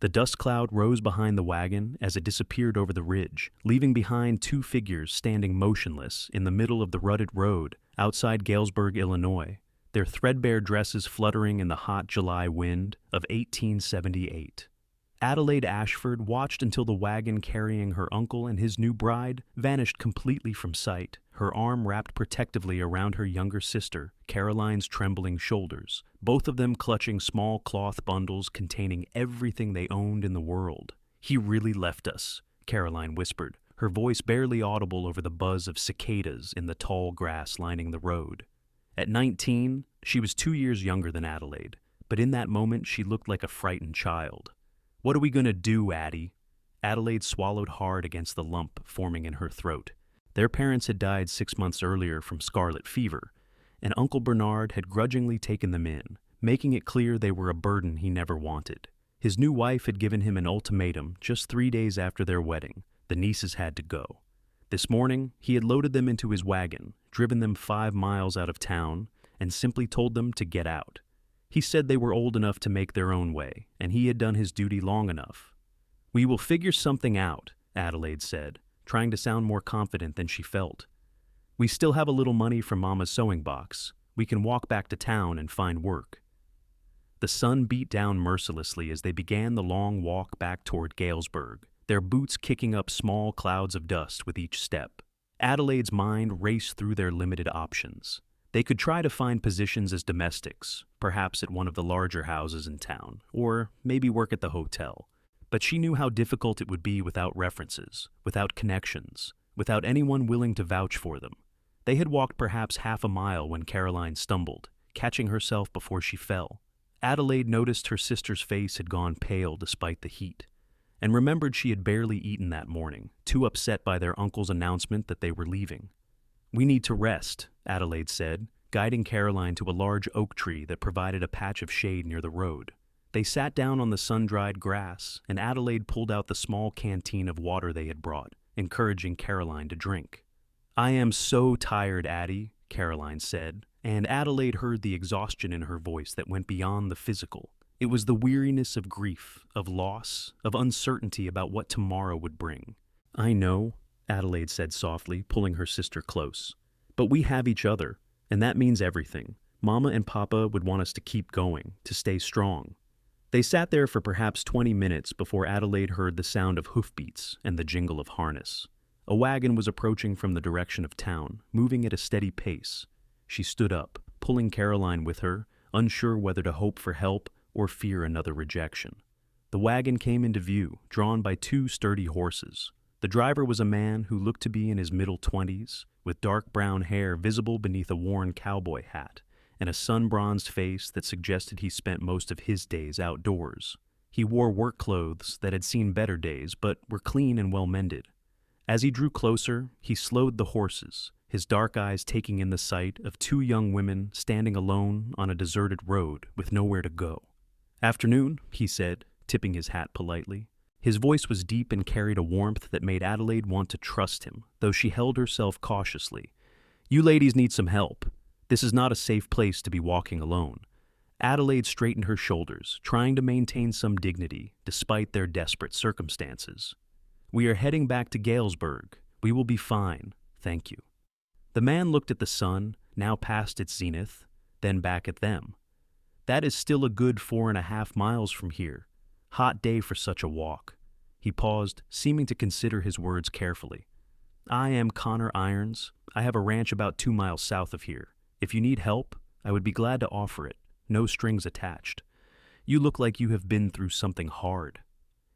The dust cloud rose behind the wagon as it disappeared over the ridge, leaving behind two figures standing motionless in the middle of the rutted road outside Galesburg, Illinois, their threadbare dresses fluttering in the hot July wind of 1878. Adelaide Ashford watched until the wagon carrying her uncle and his new bride vanished completely from sight, her arm wrapped protectively around her younger sister, Caroline's trembling shoulders, both of them clutching small cloth bundles containing everything they owned in the world. "He really left us," Caroline whispered, her voice barely audible over the buzz of cicadas in the tall grass lining the road. At 19, she was 2 years younger than Adelaide, but in that moment she looked like a frightened child. "What are we going to do, Addie?" Adelaide swallowed hard against the lump forming in her throat. Their parents had died 6 months earlier from scarlet fever, and Uncle Bernard had grudgingly taken them in, making it clear they were a burden he never wanted. His new wife had given him an ultimatum just 3 days after their wedding. The nieces had to go. This morning, he had loaded them into his wagon, driven them 5 miles out of town, and simply told them to get out. He said they were old enough to make their own way, and he had done his duty long enough. "We will figure something out," Adelaide said, trying to sound more confident than she felt. "We still have a little money from Mama's sewing box. We can walk back to town and find work." The sun beat down mercilessly as they began the long walk back toward Galesburg, their boots kicking up small clouds of dust with each step. Adelaide's mind raced through their limited options. They could try to find positions as domestics, perhaps at one of the larger houses in town, or maybe work at the hotel. But she knew how difficult it would be without references, without connections, without anyone willing to vouch for them. They had walked perhaps half a mile when Caroline stumbled, catching herself before she fell. Adelaide noticed her sister's face had gone pale despite the heat, and remembered she had barely eaten that morning, too upset by their uncle's announcement that they were leaving. "We need to rest," Adelaide said, guiding Caroline to a large oak tree that provided a patch of shade near the road. They sat down on the sun-dried grass, and Adelaide pulled out the small canteen of water they had brought, encouraging Caroline to drink. "I am so tired, Addie," Caroline said, and Adelaide heard the exhaustion in her voice that went beyond the physical. It was the weariness of grief, of loss, of uncertainty about what tomorrow would bring. "I know," Adelaide said softly, pulling her sister close. "But we have each other, and that means everything. Mama and Papa would want us to keep going, to stay strong." They sat there for perhaps 20 minutes before Adelaide heard the sound of hoofbeats and the jingle of harness. A wagon was approaching from the direction of town, moving at a steady pace. She stood up, pulling Caroline with her, unsure whether to hope for help or fear another rejection. The wagon came into view, drawn by 2 sturdy horses. The driver was a man who looked to be in his middle 20s, with dark brown hair visible beneath a worn cowboy hat, and a sun-bronzed face that suggested he spent most of his days outdoors. He wore work clothes that had seen better days, but were clean and well-mended. As he drew closer, he slowed the horses, his dark eyes taking in the sight of 2 young women standing alone on a deserted road with nowhere to go. "Afternoon," he said, tipping his hat politely. His voice was deep and carried a warmth that made Adelaide want to trust him, though she held herself cautiously. "You ladies need some help. This is not a safe place to be walking alone." Adelaide straightened her shoulders, trying to maintain some dignity despite their desperate circumstances. "We are heading back to Galesburg. We will be fine, thank you." The man looked at the sun, now past its zenith, then back at them. "That is still a good 4.5 miles from here. Hot day for such a walk." He paused, seeming to consider his words carefully. "I am Connor Irons. I have a ranch about 2 miles south of here. If you need help, I would be glad to offer it. No strings attached. You look like you have been through something hard."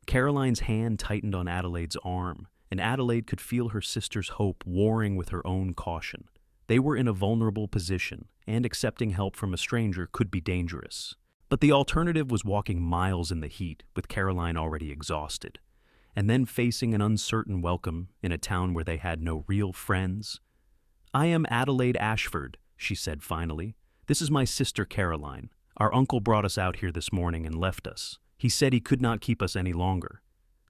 Caroline's hand tightened on Adelaide's arm, and Adelaide could feel her sister's hope warring with her own caution. They were in a vulnerable position, and accepting help from a stranger could be dangerous. But the alternative was walking miles in the heat with Caroline already exhausted, and then facing an uncertain welcome in a town where they had no real friends. "I am Adelaide Ashford," she said finally. "This is my sister Caroline. Our uncle brought us out here this morning and left us. He said he could not keep us any longer."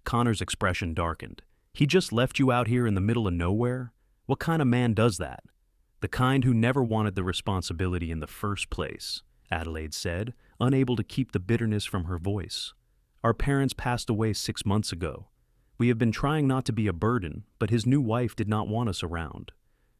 Connor's expression darkened. "He just left you out here in the middle of nowhere? What kind of man does that?" "The kind who never wanted the responsibility in the first place," Adelaide said, unable to keep the bitterness from her voice. Our parents passed away 6 months ago. We have been trying not to be a burden, but his new wife did not want us around."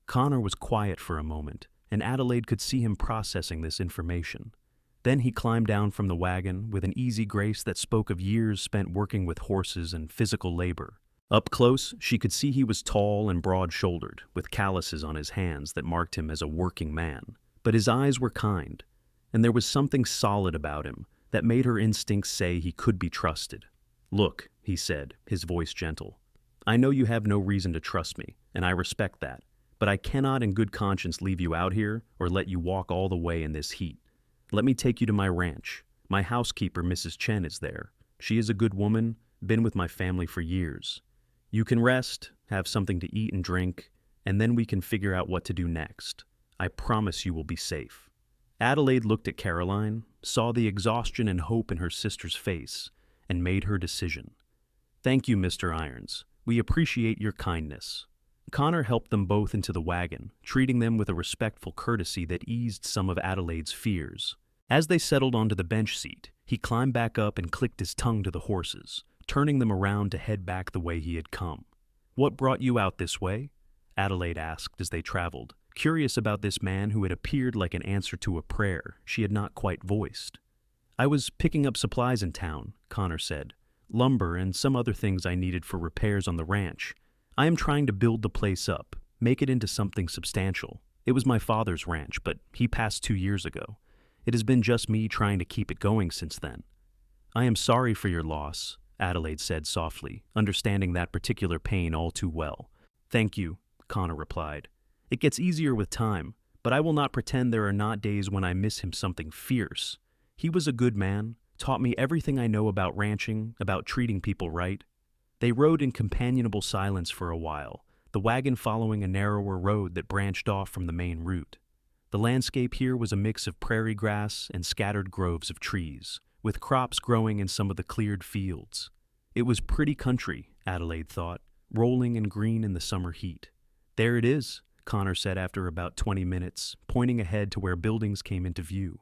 Connor was quiet for a moment, and Adelaide could see him processing this information. Then he climbed down from the wagon with an easy grace that spoke of years spent working with horses and physical labor. Up close, she could see he was tall and broad-shouldered, with calluses on his hands that marked him as a working man. But his eyes were kind, and there was something solid about him that made her instincts say he could be trusted. "Look," he said, his voice gentle, "I know you have no reason to trust me, and I respect that, but I cannot in good conscience leave you out here or let you walk all the way in this heat. Let me take you to my ranch. My housekeeper, Mrs. Chen, is there. She is a good woman, been with my family for years. You can rest, have something to eat and drink, and then we can figure out what to do next. I promise you will be safe." Adelaide looked at Caroline, saw the exhaustion and hope in her sister's face, and made her decision. "Thank you, Mr. Irons. We appreciate your kindness." Connor helped them both into the wagon, treating them with a respectful courtesy that eased some of Adelaide's fears. As they settled onto the bench seat, he climbed back up and clicked his tongue to the horses, turning them around to head back the way he had come. "What brought you out this way?" Adelaide asked as they traveled, curious about this man who had appeared like an answer to a prayer she had not quite voiced. "I was picking up supplies in town," Connor said. "Lumber and some other things I needed for repairs on the ranch. I am trying to build the place up, make it into something substantial. It was my father's ranch, but he passed 2 years ago. It has been just me trying to keep it going since then." "I am sorry for your loss," Adelaide said softly, understanding that particular pain all too well. "Thank you," Connor replied. "It gets easier with time, but I will not pretend there are not days when I miss him something fierce. He was a good man, taught me everything I know about ranching, about treating people right." They rode in companionable silence for a while, the wagon following a narrower road that branched off from the main route. The landscape here was a mix of prairie grass and scattered groves of trees, with crops growing in some of the cleared fields. It was pretty country, Adelaide thought, rolling and green in the summer heat. "There it is," Connor said after about 20 minutes, pointing ahead to where buildings came into view.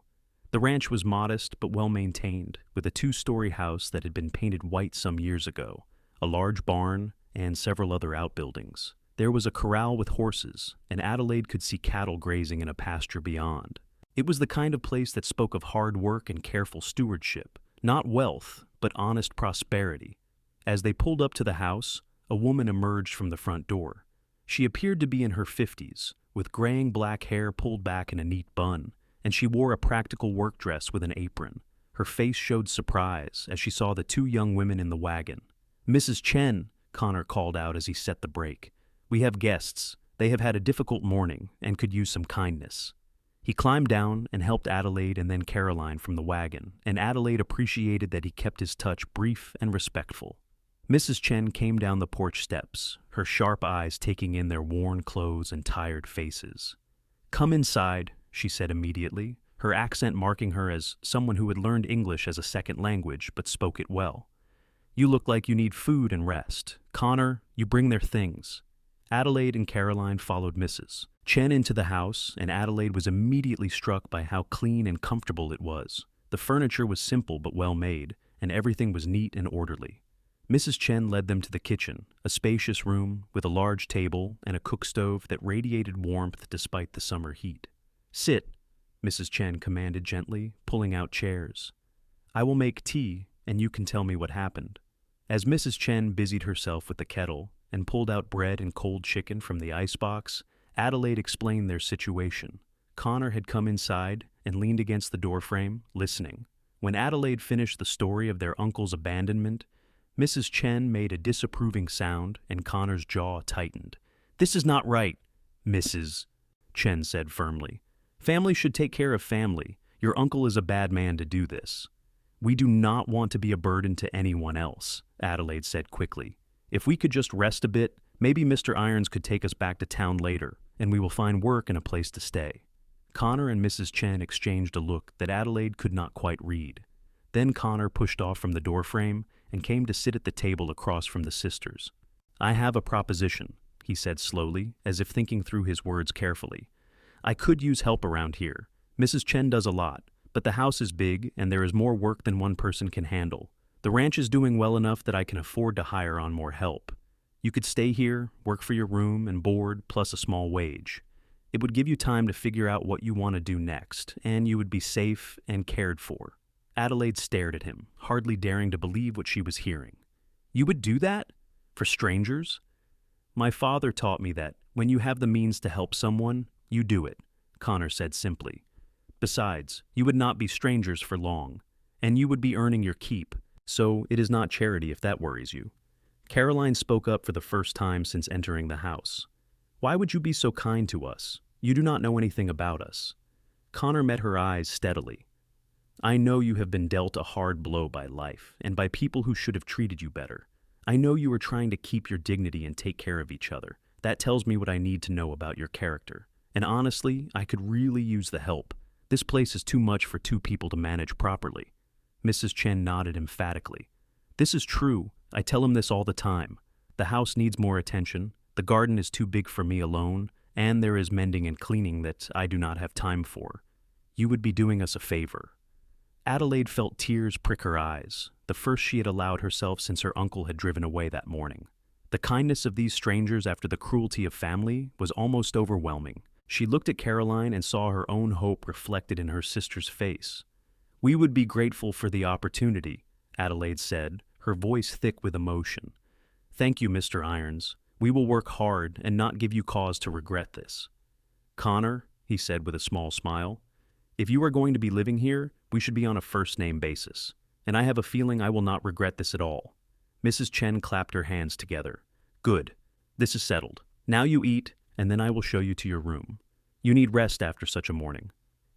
The ranch was modest but well-maintained, with a 2-story house that had been painted white some years ago, a large barn, and several other outbuildings. There was a corral with horses, and Adelaide could see cattle grazing in a pasture beyond. It was the kind of place that spoke of hard work and careful stewardship, not wealth, but honest prosperity. As they pulled up to the house, a woman emerged from the front door. She appeared to be in her 50s, with graying black hair pulled back in a neat bun, and she wore a practical work dress with an apron. Her face showed surprise as she saw the 2 young women in the wagon. "Mrs. Chen," Connor called out as he set the brake. "We have guests. They have had a difficult morning and could use some kindness." He climbed down and helped Adelaide and then Caroline from the wagon, and Adelaide appreciated that he kept his touch brief and respectful. Mrs. Chen came down the porch steps, her sharp eyes taking in their worn clothes and tired faces. "Come inside," she said immediately, her accent marking her as someone who had learned English as a second language but spoke it well. "You look like you need food and rest. Connor, you bring their things." Adelaide and Caroline followed Mrs. Chen into the house, and Adelaide was immediately struck by how clean and comfortable it was. The furniture was simple but well made, and everything was neat and orderly. Mrs. Chen led them to the kitchen, a spacious room with a large table and a cook stove that radiated warmth despite the summer heat. "Sit," Mrs. Chen commanded gently, pulling out chairs. "I will make tea, and you can tell me what happened." As Mrs. Chen busied herself with the kettle and pulled out bread and cold chicken from the icebox, Adelaide explained their situation. Connor had come inside and leaned against the doorframe, listening. When Adelaide finished the story of their uncle's abandonment, Mrs. Chen made a disapproving sound and Connor's jaw tightened. "This is not right," Mrs. Chen said firmly. "Family should take care of family. Your uncle is a bad man to do this." "We do not want to be a burden to anyone else," Adelaide said quickly. "If we could just rest a bit, maybe Mr. Irons could take us back to town later, and we will find work and a place to stay." Connor and Mrs. Chen exchanged a look that Adelaide could not quite read. Then Connor pushed off from the doorframe and came to sit at the table across from the sisters. "I have a proposition," he said slowly, as if thinking through his words carefully. "I could use help around here. Mrs. Chen does a lot, but the house is big and there is more work than one person can handle. The ranch is doing well enough that I can afford to hire on more help. You could stay here, work for your room and board, plus a small wage. It would give you time to figure out what you want to do next, and you would be safe and cared for." Adelaide stared at him, hardly daring to believe what she was hearing. "You would do that? For strangers?" "My father taught me that when you have the means to help someone, you do it," Connor said simply. "Besides, you would not be strangers for long, and you would be earning your keep, so it is not charity if that worries you." Caroline spoke up for the first time since entering the house. "Why would you be so kind to us? You do not know anything about us." Connor met her eyes steadily. "I know you have been dealt a hard blow by life, and by people who should have treated you better. I know you are trying to keep your dignity and take care of each other. That tells me what I need to know about your character. And honestly, I could really use the help. This place is too much for two people to manage properly." Mrs. Chen nodded emphatically. "This is true. I tell him this all the time. The house needs more attention, the garden is too big for me alone, and there is mending and cleaning that I do not have time for. You would be doing us a favor." Adelaide felt tears prick her eyes, the first she had allowed herself since her uncle had driven away that morning. The kindness of these strangers after the cruelty of family was almost overwhelming. She looked at Caroline and saw her own hope reflected in her sister's face. "We would be grateful for the opportunity," Adelaide said, her voice thick with emotion. "Thank you, Mr. Irons. We will work hard and not give you cause to regret this." "Connor," he said with a small smile, "if you are going to be living here, we should be on a first-name basis, and I have a feeling I will not regret this at all." Mrs. Chen clapped her hands together. "Good. This is settled. Now you eat, and then I will show you to your room. You need rest after such a morning."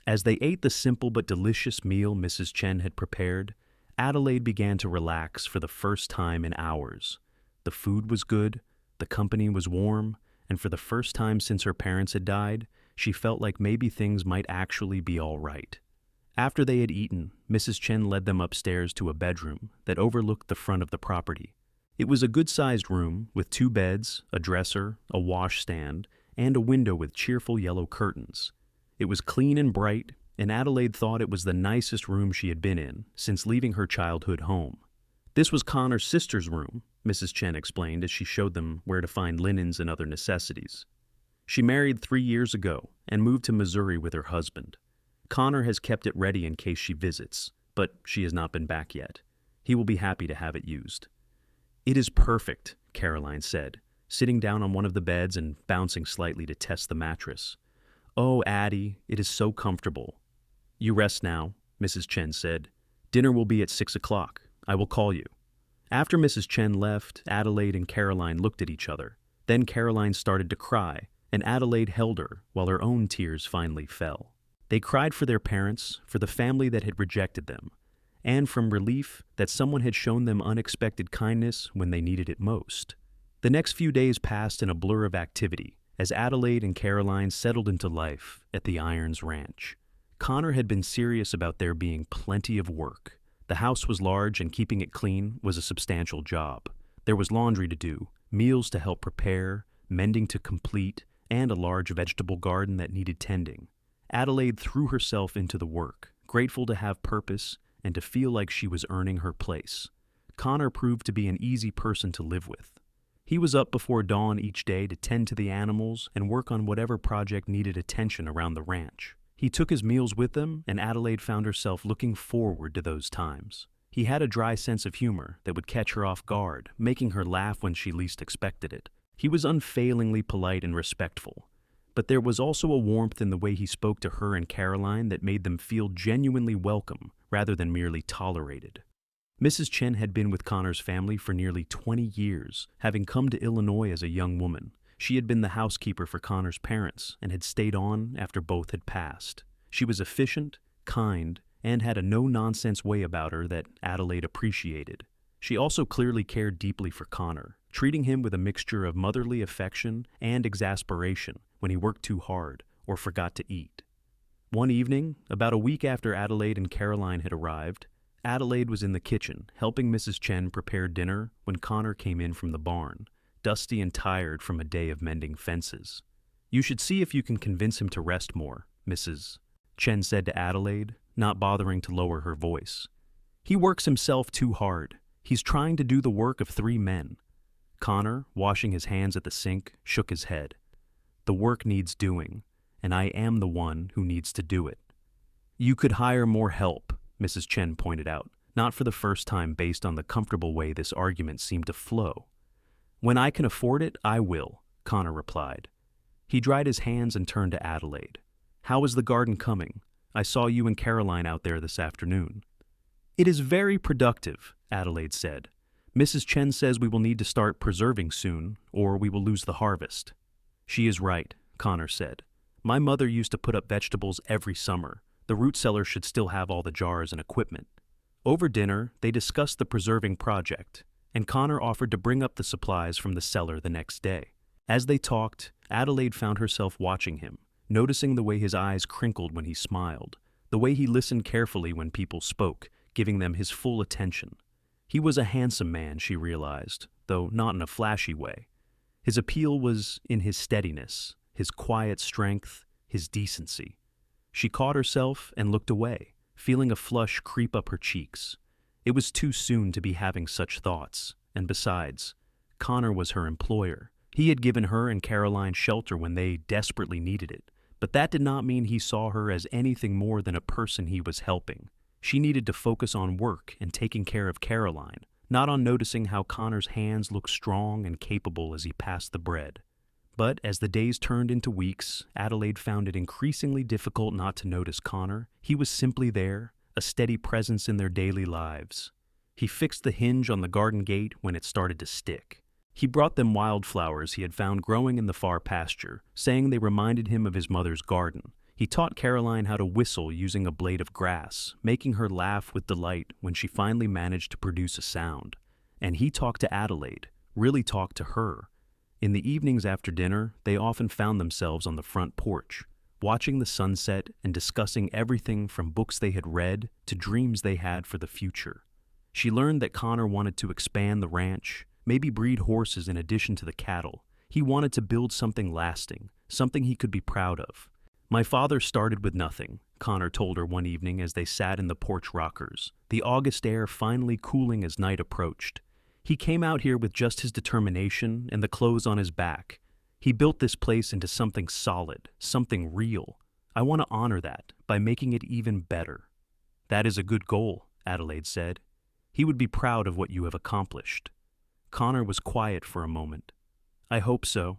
As they ate the simple but delicious meal Mrs. Chen had prepared, Adelaide began to relax for the first time in hours. The food was good, the company was warm, and for the first time since her parents had died, she felt like maybe things might actually be all right. After they had eaten, Mrs. Chen led them upstairs to a bedroom that overlooked the front of the property. It was a good-sized room with 2 beds, a dresser, a washstand, and a window with cheerful yellow curtains. It was clean and bright, and Adelaide thought it was the nicest room she had been in since leaving her childhood home. "This was Connor's sister's room," Mrs. Chen explained as she showed them where to find linens and other necessities. "She married 3 years ago and moved to Missouri with her husband. Connor has kept it ready in case she visits, but she has not been back yet. He will be happy to have it used." "It is perfect," Caroline said, sitting down on one of the beds and bouncing slightly to test the mattress. "Oh, Addie, it is so comfortable." "You rest now," Mrs. Chen said. "Dinner will be at 6 o'clock. I will call you." After Mrs. Chen left, Adelaide and Caroline looked at each other. Then Caroline started to cry, and Adelaide held her while her own tears finally fell. They cried for their parents, for the family that had rejected them, and from relief that someone had shown them unexpected kindness when they needed it most. The next few days passed in a blur of activity as Adelaide and Caroline settled into life at the Irons Ranch. Connor had been serious about there being plenty of work. The house was large and keeping it clean was a substantial job. There was laundry to do, meals to help prepare, mending to complete, and a large vegetable garden that needed tending. Adelaide threw herself into the work, grateful to have purpose and to feel like she was earning her place. Connor proved to be an easy person to live with. He was up before dawn each day to tend to the animals and work on whatever project needed attention around the ranch. He took his meals with him, and Adelaide found herself looking forward to those times. He had a dry sense of humor that would catch her off guard, making her laugh when she least expected it. He was unfailingly polite and respectful, but there was also a warmth in the way he spoke to her and Caroline that made them feel genuinely welcome rather than merely tolerated. Mrs. Chen had been with Connor's family for nearly 20 years, having come to Illinois as a young woman. She had been the housekeeper for Connor's parents and had stayed on after both had passed. She was efficient, kind, and had a no-nonsense way about her that Adelaide appreciated. She also clearly cared deeply for Connor, treating him with a mixture of motherly affection and exasperation when he worked too hard or forgot to eat. One evening, about a week after Adelaide and Caroline had arrived, Adelaide was in the kitchen helping Mrs. Chen prepare dinner when Connor came in from the barn, dusty and tired from a day of mending fences. "You should see if you can convince him to rest more," Mrs. Chen said to Adelaide, not bothering to lower her voice. He works himself too hard. He's trying to do the work of 3 men. Connor, washing his hands at the sink, shook his head. The work needs doing, and I am the one who needs to do it. You could hire more help, Mrs. Chen pointed out, not for the first time based on the comfortable way this argument seemed to flow. When I can afford it, I will, Connor replied. He dried his hands and turned to Adelaide. How is the garden coming? I saw you and Caroline out there this afternoon. It is very productive, Adelaide said. Mrs. Chen says we will need to start preserving soon, or we will lose the harvest. She is right, Connor said. My mother used to put up vegetables every summer. The root cellar should still have all the jars and equipment. Over dinner, they discussed the preserving project, and Connor offered to bring up the supplies from the cellar the next day. As they talked, Adelaide found herself watching him, noticing the way his eyes crinkled when he smiled, the way he listened carefully when people spoke, giving them his full attention. He was a handsome man, she realized, though not in a flashy way. His appeal was in his steadiness, his quiet strength, his decency. She caught herself and looked away, feeling a flush creep up her cheeks. It was too soon to be having such thoughts, and besides, Connor was her employer. He had given her and Caroline shelter when they desperately needed it, but that did not mean he saw her as anything more than a person he was helping. She needed to focus on work and taking care of Caroline, not on noticing how Connor's hands looked strong and capable as he passed the bread. But as the days turned into weeks, Adelaide found it increasingly difficult not to notice Connor. He was simply there, a steady presence in their daily lives. He fixed the hinge on the garden gate when it started to stick. He brought them wildflowers he had found growing in the far pasture, saying they reminded him of his mother's garden. He taught Caroline how to whistle using a blade of grass, making her laugh with delight when she finally managed to produce a sound. And he talked to Adelaide, really talked to her. In the evenings after dinner, they often found themselves on the front porch, watching the sunset and discussing everything from books they had read to dreams they had for the future. She learned that Connor wanted to expand the ranch, maybe breed horses in addition to the cattle. He wanted to build something lasting, something he could be proud of. My father started with nothing, Connor told her one evening as they sat in the porch rockers, the August air finally cooling as night approached. He came out here with just his determination and the clothes on his back. He built this place into something solid, something real. I want to honor that by making it even better. That is a good goal, Adelaide said. He would be proud of what you have accomplished. Connor was quiet for a moment. I hope so.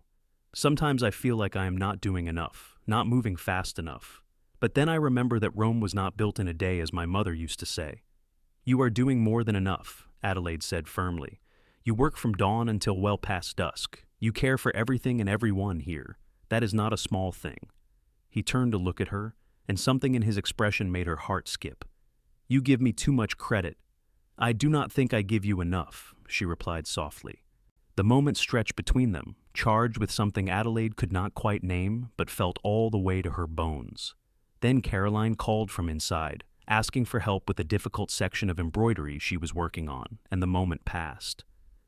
Sometimes I feel like I am not doing enough, not moving fast enough. But then I remember that Rome was not built in a day, as my mother used to say. You are doing more than enough, Adelaide said firmly. You work from dawn until well past dusk. You care for everything and everyone here. That is not a small thing. He turned to look at her, and something in his expression made her heart skip. You give me too much credit. I do not think I give you enough, she replied softly. The moment stretched between them, charged with something Adelaide could not quite name, but felt all the way to her bones. Then Caroline called from inside, asking for help with a difficult section of embroidery she was working on, and the moment passed.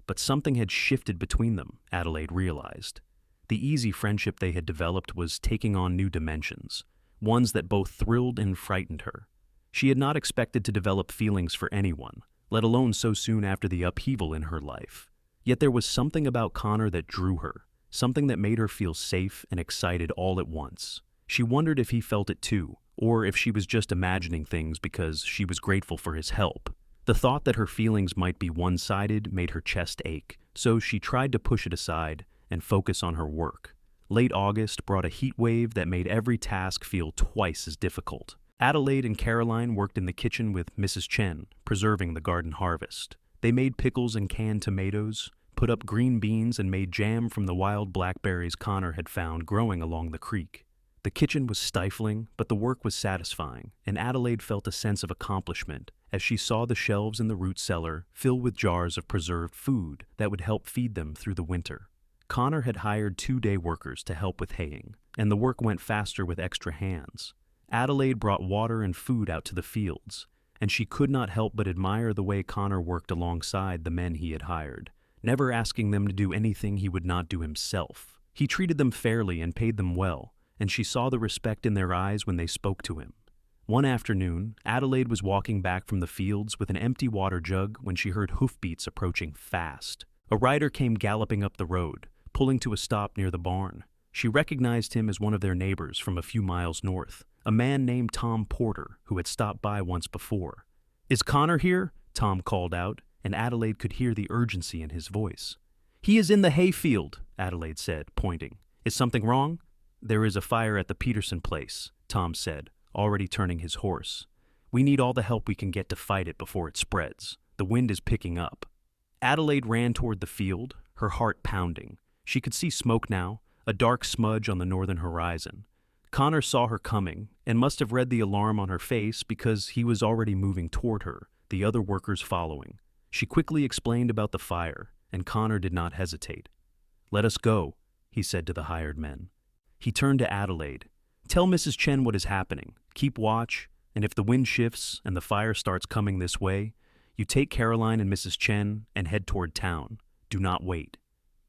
But something had shifted between them, Adelaide realized. The easy friendship they had developed was taking on new dimensions, ones that both thrilled and frightened her. She had not expected to develop feelings for anyone, let alone so soon after the upheaval in her life. Yet there was something about Connor that drew her, something that made her feel safe and excited all at once. She wondered if he felt it too, or if she was just imagining things because she was grateful for his help. The thought that her feelings might be one-sided made her chest ache, so she tried to push it aside and focus on her work. Late August brought a heat wave that made every task feel twice as difficult. Adelaide and Caroline worked in the kitchen with Mrs. Chen, preserving the garden harvest. They made pickles and canned tomatoes, put up green beans, and made jam from the wild blackberries Connor had found growing along the creek. The kitchen was stifling, but the work was satisfying, and Adelaide felt a sense of accomplishment as she saw the shelves in the root cellar fill with jars of preserved food that would help feed them through the winter. Connor had hired 2-day workers to help with haying, and the work went faster with extra hands. Adelaide brought water and food out to the fields, and she could not help but admire the way Connor worked alongside the men he had hired, never asking them to do anything he would not do himself. He treated them fairly and paid them well, and she saw the respect in their eyes when they spoke to him. One afternoon, Adelaide was walking back from the fields with an empty water jug when she heard hoofbeats approaching fast. A rider came galloping up the road, pulling to a stop near the barn. She recognized him as one of their neighbors from a few miles north, a man named Tom Porter, who had stopped by once before. "Is Connor here?" Tom called out, and Adelaide could hear the urgency in his voice. "He is in the hayfield," Adelaide said, pointing. "Is something wrong?" "There is a fire at the Peterson place," Tom said, already turning his horse. "We need all the help we can get to fight it before it spreads. The wind is picking up." Adelaide ran toward the field, her heart pounding. She could see smoke now, a dark smudge on the northern horizon. Connor saw her coming and must have read the alarm on her face because he was already moving toward her, the other workers following. She quickly explained about the fire, and Connor did not hesitate. "Let us go," he said to the hired men. He turned to Adelaide. "Tell Mrs. Chen what is happening. Keep watch, and if the wind shifts and the fire starts coming this way, you take Caroline and Mrs. Chen and head toward town. Do not wait."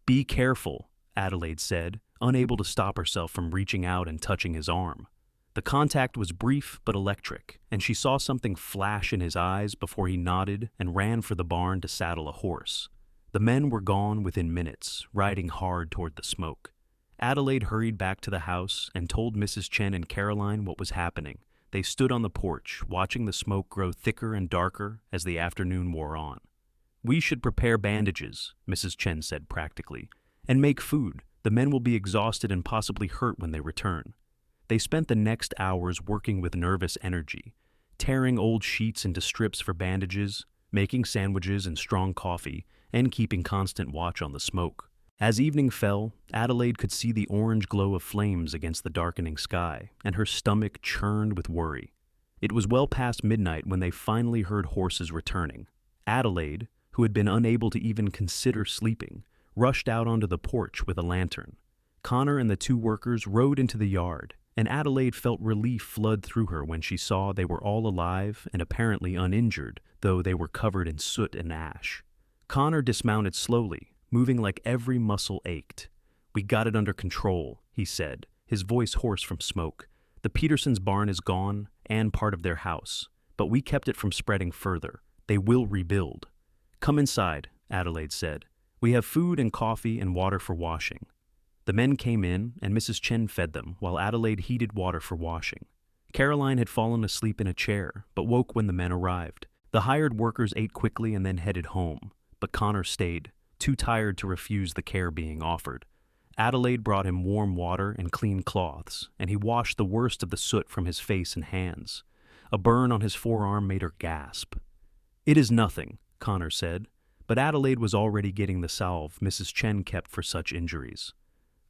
"Be careful," Adelaide said, unable to stop herself from reaching out and touching his arm. The contact was brief but electric, and she saw something flash in his eyes before he nodded and ran for the barn to saddle a horse. The men were gone within minutes, riding hard toward the smoke. Adelaide hurried back to the house and told Mrs. Chen and Caroline what was happening. They stood on the porch, watching the smoke grow thicker and darker as the afternoon wore on. "We should prepare bandages," Mrs. Chen said practically, "and make food. The men will be exhausted and possibly hurt when they return." They spent the next hours working with nervous energy, tearing old sheets into strips for bandages, making sandwiches and strong coffee, and keeping constant watch on the smoke. As evening fell, Adelaide could see the orange glow of flames against the darkening sky, and her stomach churned with worry. It was well past midnight when they finally heard horses returning. Adelaide, who had been unable to even consider sleeping, rushed out onto the porch with a lantern. Connor and the two workers rode into the yard, and Adelaide felt relief flood through her when she saw they were all alive and apparently uninjured, though they were covered in soot and ash. Connor dismounted slowly, moving like every muscle ached. "We got it under control," he said, his voice hoarse from smoke. "The Petersons' barn is gone, and part of their house, but we kept it from spreading further. They will rebuild." "Come inside," Adelaide said. "We have food and coffee and water for washing." The men came in, and Mrs. Chen fed them, while Adelaide heated water for washing. Caroline had fallen asleep in a chair, but woke when the men arrived. The hired workers ate quickly and then headed home, but Connor stayed, too tired to refuse the care being offered. Adelaide brought him warm water and clean cloths, and he washed the worst of the soot from his face and hands. A burn on his forearm made her gasp. "It is nothing," Connor said, but Adelaide was already getting the salve Mrs. Chen kept for such injuries.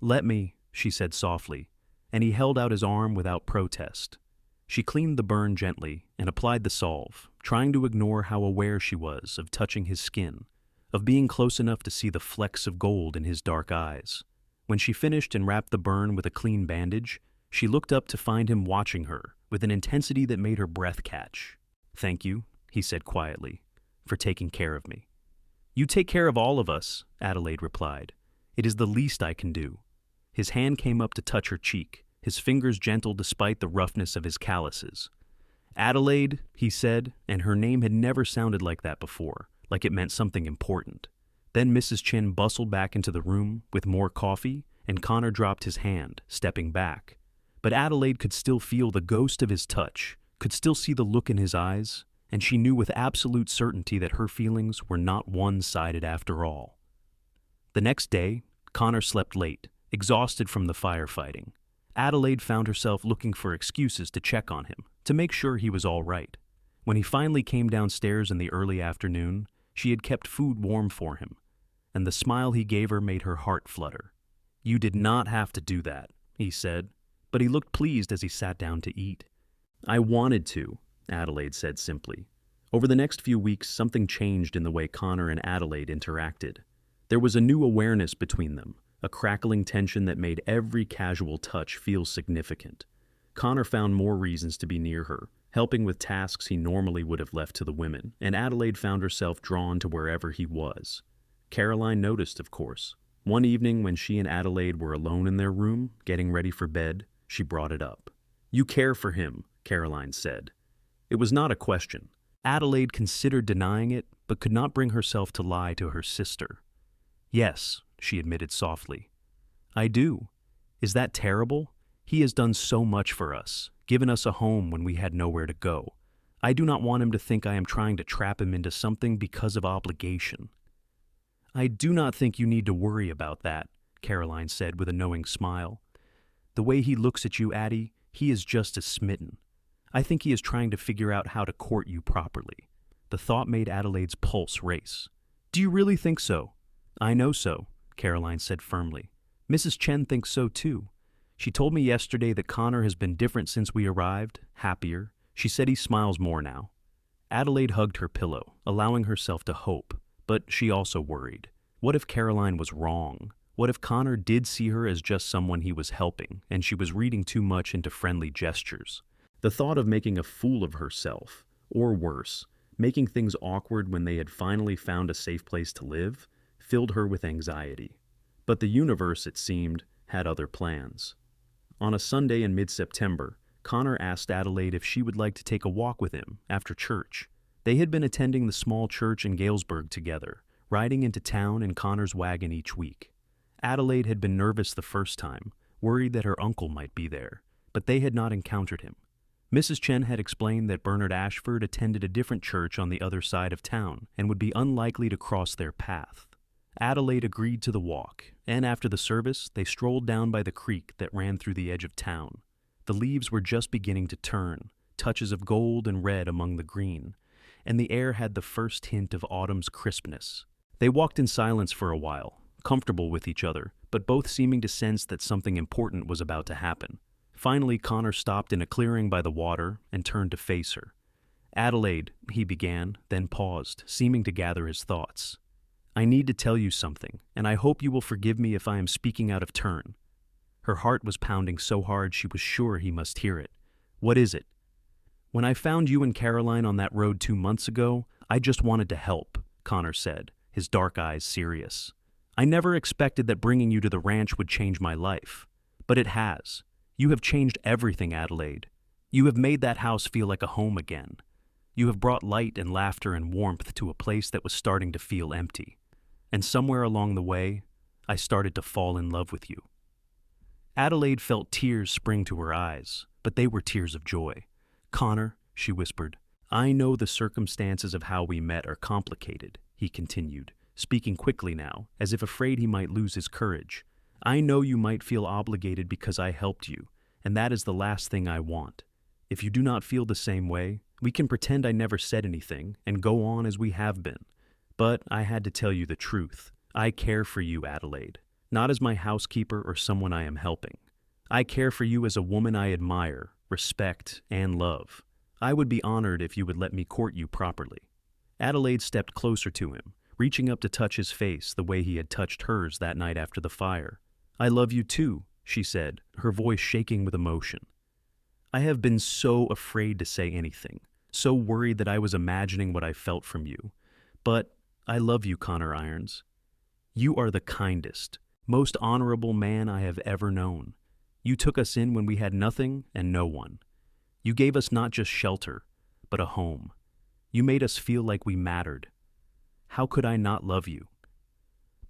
"Let me," she said softly, and he held out his arm without protest. She cleaned the burn gently and applied the salve, trying to ignore how aware she was of touching his skin, of being close enough to see the flecks of gold in his dark eyes. When she finished and wrapped the burn with a clean bandage, she looked up to find him watching her with an intensity that made her breath catch. "Thank you," he said quietly, "for taking care of me." "You take care of all of us," Adelaide replied. "It is the least I can do." His hand came up to touch her cheek, his fingers gentle despite the roughness of his calluses. "Adelaide," he said, and her name had never sounded like that before, like it meant something important. Then Mrs. Chen bustled back into the room with more coffee, and Connor dropped his hand, stepping back. But Adelaide could still feel the ghost of his touch, could still see the look in his eyes, and she knew with absolute certainty that her feelings were not one-sided after all. The next day, Connor slept late, exhausted from the firefighting. Adelaide found herself looking for excuses to check on him, to make sure he was all right. When he finally came downstairs in the early afternoon, she had kept food warm for him, and the smile he gave her made her heart flutter. "You did not have to do that," he said, but he looked pleased as he sat down to eat. "I wanted to," Adelaide said simply. Over the next few weeks, something changed in the way Connor and Adelaide interacted. There was a new awareness between them, a crackling tension that made every casual touch feel significant. Connor found more reasons to be near her, helping with tasks he normally would have left to the women, and Adelaide found herself drawn to wherever he was. Caroline noticed, of course. One evening when she and Adelaide were alone in their room, getting ready for bed, she brought it up. "You care for him. Caroline said. It was not a question. Adelaide considered denying it, but could not bring herself to lie to her sister. Yes, she admitted softly. I do. Is that terrible? He has done so much for us, given us a home when we had nowhere to go. I do not want him to think I am trying to trap him into something because of obligation. I do not think you need to worry about that, Caroline said with a knowing smile. The way he looks at you, Addie, he is just as smitten. I think he is trying to figure out how to court you properly. The thought made Adelaide's pulse race. Do you really think so? I know so, Caroline said firmly. Mrs. Chen thinks so too. She told me yesterday that Connor has been different since we arrived, happier. She said he smiles more now. Adelaide hugged her pillow, allowing herself to hope, but she also worried. What if Caroline was wrong? What if Connor did see her as just someone he was helping, and she was reading too much into friendly gestures? The thought of making a fool of herself, or worse, making things awkward when they had finally found a safe place to live, filled her with anxiety. But the universe, it seemed, had other plans. On a Sunday in mid-September, Connor asked Adelaide if she would like to take a walk with him after church. They had been attending the small church in Galesburg together, riding into town in Connor's wagon each week. Adelaide had been nervous the first time, worried that her uncle might be there, but they had not encountered him. Mrs. Chen had explained that Bernard Ashford attended a different church on the other side of town and would be unlikely to cross their path. Adelaide agreed to the walk, and after the service, they strolled down by the creek that ran through the edge of town. The leaves were just beginning to turn, touches of gold and red among the green, and the air had the first hint of autumn's crispness. They walked in silence for a while, comfortable with each other, but both seeming to sense that something important was about to happen. Finally, Connor stopped in a clearing by the water and turned to face her. Adelaide, he began, then paused, seeming to gather his thoughts. I need to tell you something, and I hope you will forgive me if I am speaking out of turn. Her heart was pounding so hard she was sure he must hear it. What is it? When I found you and Caroline on that road 2 months ago, I just wanted to help, Connor said, his dark eyes serious. I never expected that bringing you to the ranch would change my life, but it has. You have changed everything, Adelaide. You have made that house feel like a home again. You have brought light and laughter and warmth to a place that was starting to feel empty. And somewhere along the way, I started to fall in love with you. Adelaide felt tears spring to her eyes, but they were tears of joy. Connor, she whispered, I know the circumstances of how we met are complicated, he continued, speaking quickly now, as if afraid he might lose his courage. I know you might feel obligated because I helped you, and that is the last thing I want. If you do not feel the same way, we can pretend I never said anything and go on as we have been. But I had to tell you the truth. I care for you, Adelaide, not as my housekeeper or someone I am helping. I care for you as a woman I admire, respect, and love. I would be honored if you would let me court you properly. Adelaide stepped closer to him, reaching up to touch his face the way he had touched hers that night after the fire. I love you too, she said, her voice shaking with emotion. I have been so afraid to say anything, so worried that I was imagining what I felt from you. But I love you, Connor Irons. You are the kindest, most honorable man I have ever known. You took us in when we had nothing and no one. You gave us not just shelter, but a home. You made us feel like we mattered. How could I not love you?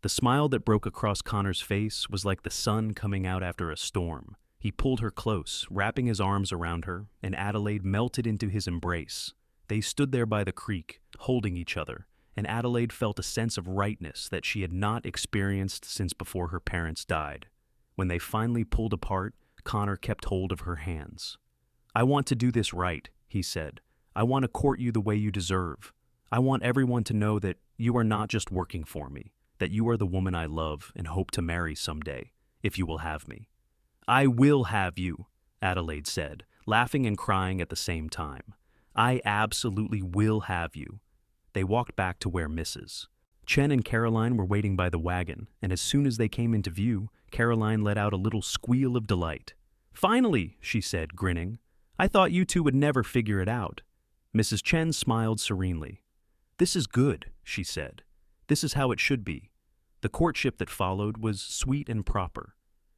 The smile that broke across Connor's face was like the sun coming out after a storm. He pulled her close, wrapping his arms around her, and Adelaide melted into his embrace. They stood there by the creek, holding each other, and Adelaide felt a sense of rightness that she had not experienced since before her parents died. When they finally pulled apart, Connor kept hold of her hands. I want to do this right, he said. I want to court you the way you deserve. I want everyone to know that you are not just working for me, that you are the woman I love and hope to marry someday, if you will have me. I will have you, Adelaide said, laughing and crying at the same time. I absolutely will have you. They walked back to where Mrs. Chen and Caroline were waiting by the wagon, and as soon as they came into view, Caroline let out a little squeal of delight. Finally, she said, grinning. I thought you two would never figure it out. Mrs. Chen smiled serenely. This is good, she said. This is how it should be. The courtship that followed was sweet and proper.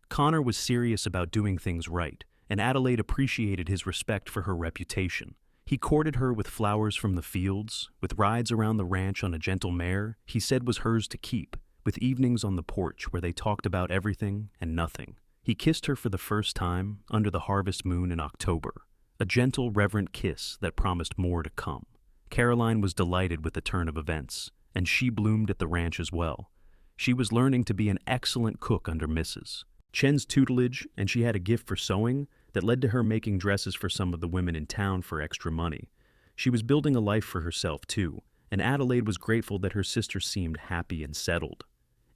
Connor was serious about doing things right, and Adelaide appreciated his respect for her reputation. He courted her with flowers from the fields, with rides around the ranch on a gentle mare he said was hers to keep, with evenings on the porch where they talked about everything and nothing. He kissed her for the first time under the harvest moon in October, a gentle, reverent kiss that promised more to come. Caroline was delighted with the turn of events, and she bloomed at the ranch as well. She was learning to be an excellent cook under Mrs. Chen's tutelage, and she had a gift for sewing that led to her making dresses for some of the women in town for extra money. She was building a life for herself, too, and Adelaide was grateful that her sister seemed happy and settled.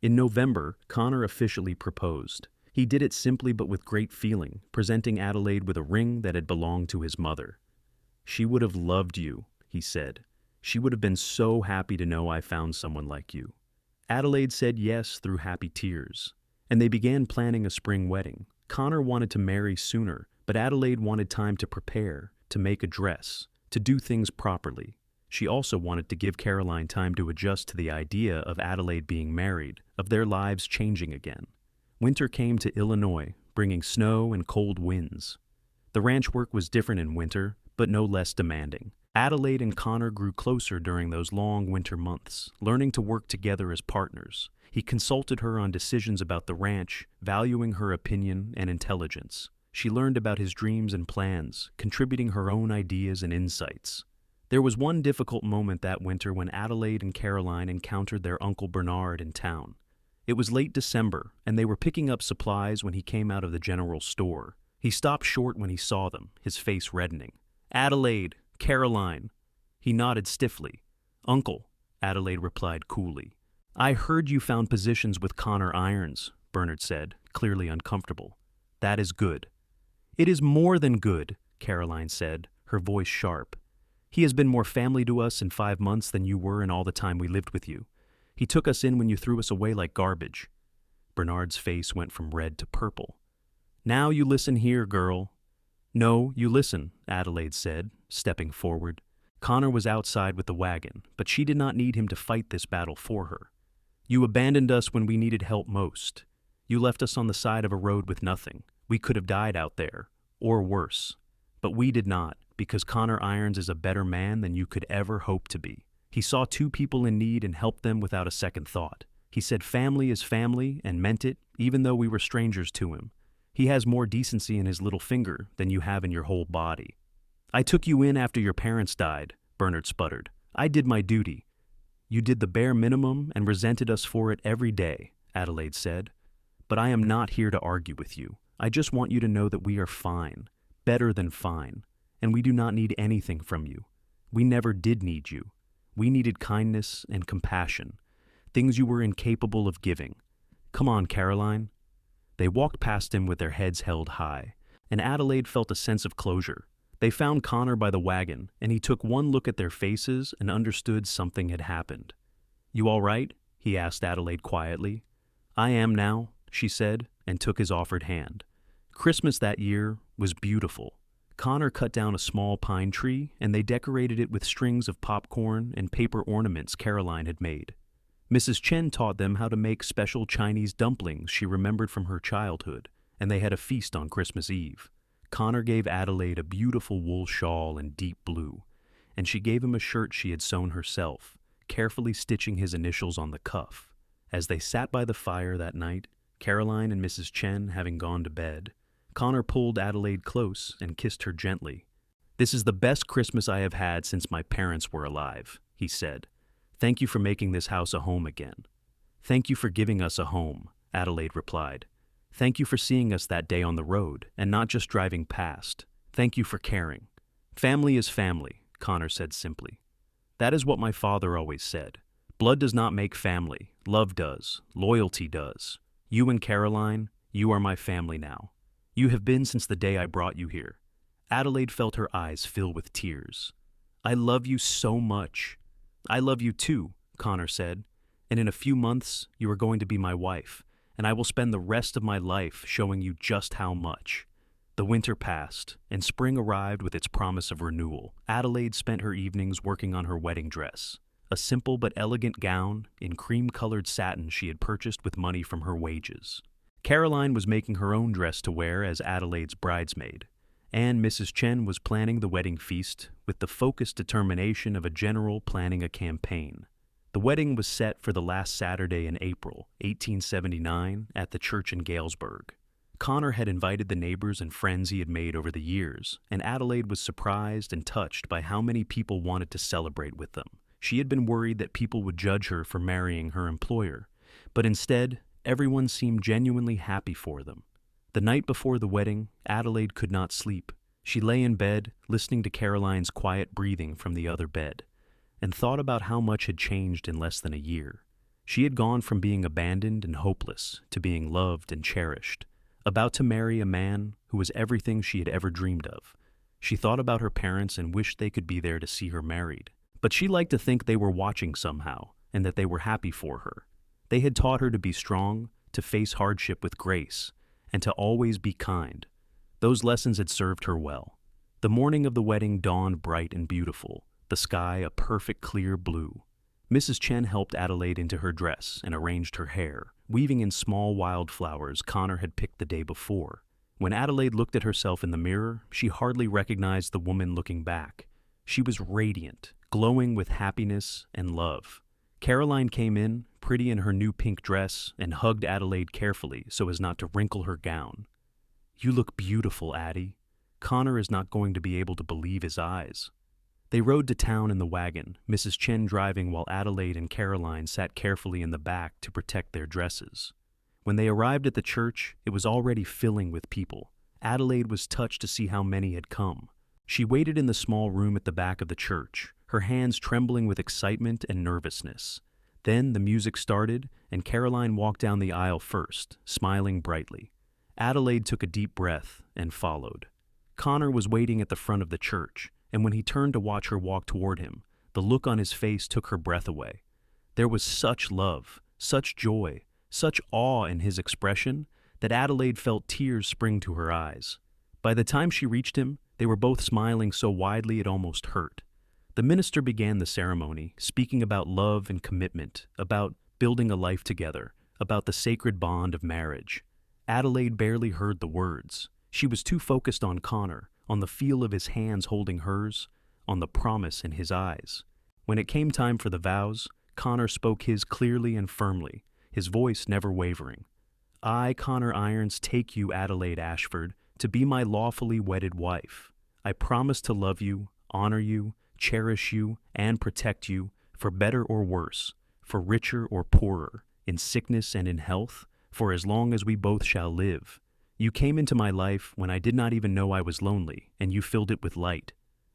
In November, Connor officially proposed. He did it simply but with great feeling, presenting Adelaide with a ring that had belonged to his mother. "She would have loved you," he said. "She would have been so happy to know I found someone like you." Adelaide said yes through happy tears, and they began planning a spring wedding. Connor wanted to marry sooner, but Adelaide wanted time to prepare, to make a dress, to do things properly. She also wanted to give Caroline time to adjust to the idea of Adelaide being married, of their lives changing again. Winter came to Illinois, bringing snow and cold winds. The ranch work was different in winter, but no less demanding. Adelaide and Connor grew closer during those long winter months, learning to work together as partners. He consulted her on decisions about the ranch, valuing her opinion and intelligence. She learned about his dreams and plans, contributing her own ideas and insights. There was one difficult moment that winter when Adelaide and Caroline encountered their Uncle Bernard in town. It was late December, and they were picking up supplies when he came out of the general store. He stopped short when he saw them, his face reddening. "Adelaide, Caroline." He nodded stiffly. "Uncle," Adelaide replied coolly. "I heard you found positions with Connor Irons," Bernard said, clearly uncomfortable. "That is good." "It is more than good," Caroline said, her voice sharp. "He has been more family to us in 5 months than you were in all the time we lived with you. He took us in when you threw us away like garbage." Bernard's face went from red to purple. "Now you listen here, girl." "No, you listen," Adelaide said, stepping forward. Connor was outside with the wagon, but she did not need him to fight this battle for her. "You abandoned us when we needed help most. You left us on the side of a road with nothing. We could have died out there, or worse. But we did not, because Connor Irons is a better man than you could ever hope to be. He saw 2 people in need and helped them without a second thought. He said family is family and meant it, even though we were strangers to him. He has more decency in his little finger than you have in your whole body." "I took you in after your parents died," Bernard sputtered. "I did my duty." "You did the bare minimum and resented us for it every day," Adelaide said. "But I am not here to argue with you. I just want you to know that we are fine, better than fine, and we do not need anything from you. We never did need you. We needed kindness and compassion, things you were incapable of giving. Come on, Caroline." They walked past him with their heads held high, and Adelaide felt a sense of closure. They found Connor by the wagon, and he took one look at their faces and understood something had happened. "You all right?" he asked Adelaide quietly. "I am now," she said, and took his offered hand. Christmas that year was beautiful. Connor cut down a small pine tree, and they decorated it with strings of popcorn and paper ornaments Caroline had made. Mrs. Chen taught them how to make special Chinese dumplings she remembered from her childhood, and they had a feast on Christmas Eve. Connor gave Adelaide a beautiful wool shawl in deep blue, and she gave him a shirt she had sewn herself, carefully stitching his initials on the cuff. As they sat by the fire that night, Caroline and Mrs. Chen having gone to bed, Connor pulled Adelaide close and kissed her gently. "This is the best Christmas I have had since my parents were alive," he said. "Thank you for making this house a home again." "Thank you for giving us a home," Adelaide replied. "Thank you for seeing us that day on the road and not just driving past. Thank you for caring." "Family is family," Connor said simply. "That is what my father always said. Blood does not make family. Love does. Loyalty does. You and Caroline, you are my family now. You have been since the day I brought you here." Adelaide felt her eyes fill with tears. "I love you so much." "I love you too," Connor said, "and in a few months you are going to be my wife, and I will spend the rest of my life showing you just how much." The winter passed, and spring arrived with its promise of renewal. Adelaide spent her evenings working on her wedding dress, a simple but elegant gown in cream-colored satin she had purchased with money from her wages. Caroline was making her own dress to wear as Adelaide's bridesmaid, and Mrs. Chen was planning the wedding feast with the focused determination of a general planning a campaign. The wedding was set for the last Saturday in April, 1879, at the church in Galesburg. Connor had invited the neighbors and friends he had made over the years, and Adelaide was surprised and touched by how many people wanted to celebrate with them. She had been worried that people would judge her for marrying her employer, but instead, everyone seemed genuinely happy for them. The night before the wedding, Adelaide could not sleep. She lay in bed, listening to Caroline's quiet breathing from the other bed, and thought about how much had changed in less than a year. She had gone from being abandoned and hopeless to being loved and cherished, about to marry a man who was everything she had ever dreamed of. She thought about her parents and wished they could be there to see her married. But she liked to think they were watching somehow, and that they were happy for her. They had taught her to be strong, to face hardship with grace, and to always be kind. Those lessons had served her well. The morning of the wedding dawned bright and beautiful, the sky a perfect clear blue. Mrs. Chen helped Adelaide into her dress and arranged her hair, weaving in small wildflowers Connor had picked the day before. When Adelaide looked at herself in the mirror, she hardly recognized the woman looking back. She was radiant, glowing with happiness and love. Caroline came in, pretty in her new pink dress, and hugged Adelaide carefully so as not to wrinkle her gown. "You look beautiful, Addie." Connor is not going to be able to believe his eyes. They rode to town in the wagon, Mrs. Chen driving while Adelaide and Caroline sat carefully in the back to protect their dresses. When they arrived at the church, it was already filling with people. Adelaide was touched to see how many had come. She waited in the small room at the back of the church, her hands trembling with excitement and nervousness. Then the music started, and Caroline walked down the aisle first, smiling brightly. Adelaide took a deep breath and followed. Connor was waiting at the front of the church, and when he turned to watch her walk toward him, the look on his face took her breath away. There was such love, such joy, such awe in his expression that Adelaide felt tears spring to her eyes. By the time she reached him, they were both smiling so widely it almost hurt. The minister began the ceremony, speaking about love and commitment, about building a life together, about the sacred bond of marriage. Adelaide barely heard the words. She was too focused on Connor, on the feel of his hands holding hers, on the promise in his eyes. When it came time for the vows, Connor spoke his clearly and firmly, his voice never wavering. "I, Connor Irons, take you, Adelaide Ashford, to be my lawfully wedded wife. I promise to love you, honor you, cherish you, and protect you, for better or worse, for richer or poorer, in sickness and in health, for as long as we both shall live. You came into my life when I did not even know I was lonely, and you filled it with light.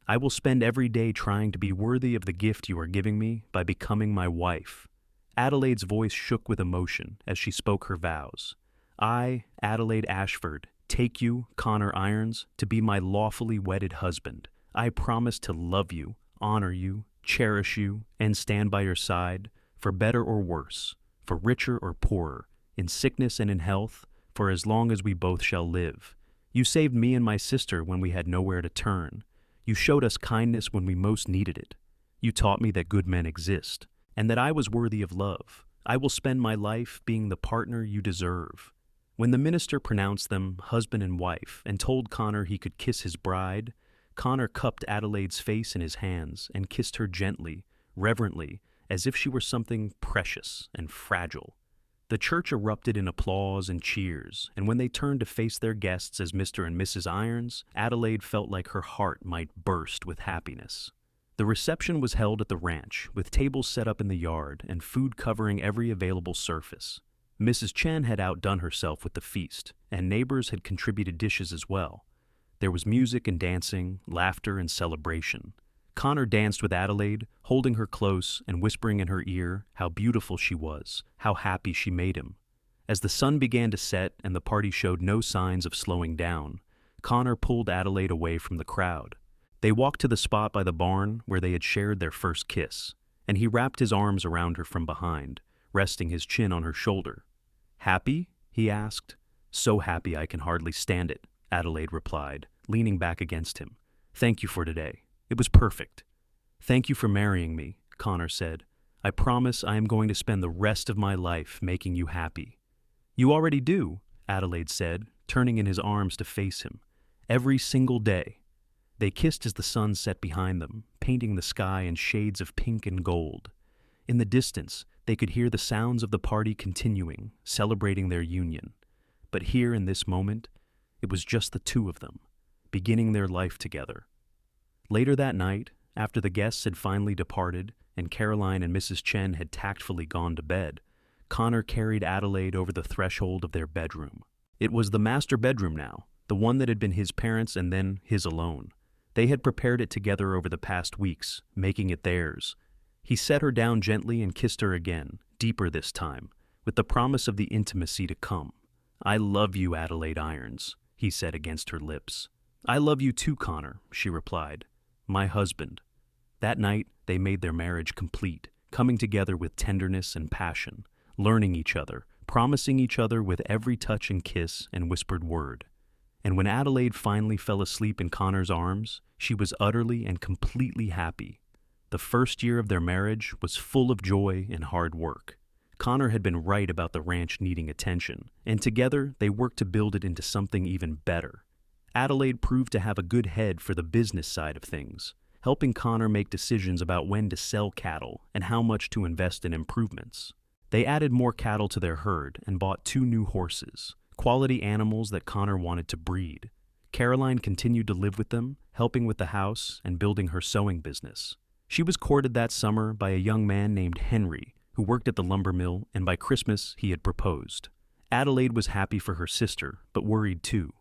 I will spend every day trying to be worthy of the gift you are giving me by becoming my wife." Adelaide's voice shook with emotion as she spoke her vows. "I, Adelaide Ashford, take you, Connor Irons, to be my lawfully wedded husband. I promise to love you, honor you, cherish you, and stand by your side, for better or worse, for richer or poorer, in sickness and in health, for as long as we both shall live. You saved me and my sister when we had nowhere to turn. You showed us kindness when we most needed it. You taught me that good men exist, and that I was worthy of love. I will spend my life being the partner you deserve." When the minister pronounced them husband and wife and told Connor he could kiss his bride, Connor cupped Adelaide's face in his hands and kissed her gently, reverently, as if she were something precious and fragile. The church erupted in applause and cheers, and when they turned to face their guests as Mr. and Mrs. Irons, Adelaide felt like her heart might burst with happiness. The reception was held at the ranch, with tables set up in the yard and food covering every available surface. Mrs. Chen had outdone herself with the feast, and neighbors had contributed dishes as well. There was music and dancing, laughter and celebration. Connor danced with Adelaide, holding her close and whispering in her ear how beautiful she was, how happy she made him. As the sun began to set and the party showed no signs of slowing down, Connor pulled Adelaide away from the crowd. They walked to the spot by the barn where they had shared their first kiss, and he wrapped his arms around her from behind, resting his chin on her shoulder. "Happy?" he asked. "So happy I can hardly stand it," Adelaide replied, leaning back against him. "Thank you for today. It was perfect." "Thank you for marrying me," Connor said. "I promise I am going to spend the rest of my life making you happy." "You already do," Adelaide said, turning in his arms to face him. Every single day. They kissed as the sun set behind them, painting the sky in shades of pink and gold. In the distance, they could hear the sounds of the party continuing, celebrating their union. But here in this moment, it was just the two of them, beginning their life together. Later that night, after the guests had finally departed and Caroline and Mrs. Chen had tactfully gone to bed, Connor carried Adelaide over the threshold of their bedroom. It was the master bedroom now, the one that had been his parents' and then his alone. They had prepared it together over the past weeks, making it theirs. He set her down gently and kissed her again, deeper this time, with the promise of the intimacy to come. "I love you, Adelaide Irons," he said against her lips. "I love you too, Connor," she replied. "My husband." That night, they made their marriage complete, coming together with tenderness and passion, learning each other, promising each other with every touch and kiss and whispered word. And when Adelaide finally fell asleep in Connor's arms, she was utterly and completely happy. The first year of their marriage was full of joy and hard work. Connor had been right about the ranch needing attention, and together they worked to build it into something even better. Adelaide proved to have a good head for the business side of things, helping Connor make decisions about when to sell cattle and how much to invest in improvements. They added more cattle to their herd and bought 2 new horses, quality animals that Connor wanted to breed. Caroline continued to live with them, helping with the house and building her sewing business. She was courted that summer by a young man named Henry, who worked at the lumber mill, and by Christmas he had proposed. Adelaide was happy for her sister, but worried too.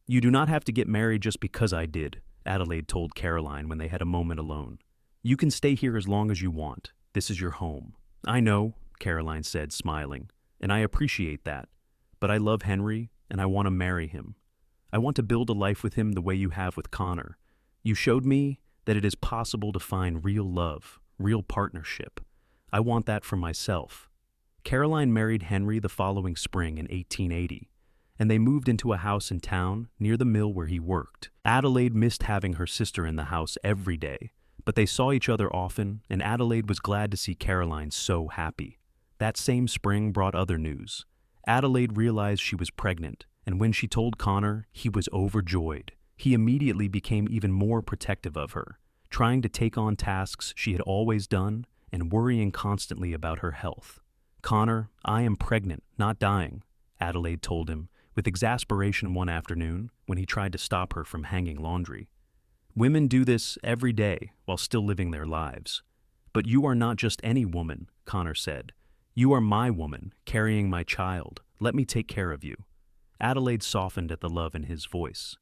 "You do not have to get married just because I did," Adelaide told Caroline when they had a moment alone. "You can stay here as long as you want. This is your home." "I know," Caroline said, smiling, "and I appreciate that. But I love Henry, and I want to marry him. I want to build a life with him the way you have with Connor. You showed me that it is possible to find real love, real partnership. I want that for myself." Caroline married Henry the following spring in 1880, and they moved into a house in town near the mill where he worked. Adelaide missed having her sister in the house every day, but they saw each other often, and Adelaide was glad to see Caroline so happy. That same spring brought other news. Adelaide realized she was pregnant, and when she told Connor, he was overjoyed. He immediately became even more protective of her, trying to take on tasks she had always done and worrying constantly about her health. "Connor, I am pregnant, not dying," Adelaide told him, with exasperation one afternoon when he tried to stop her from hanging laundry. "Women do this every day while still living their lives. But you are not just any woman," Connor said. "You are my woman, carrying my child. Let me take care of you." Adelaide softened at the love in his voice.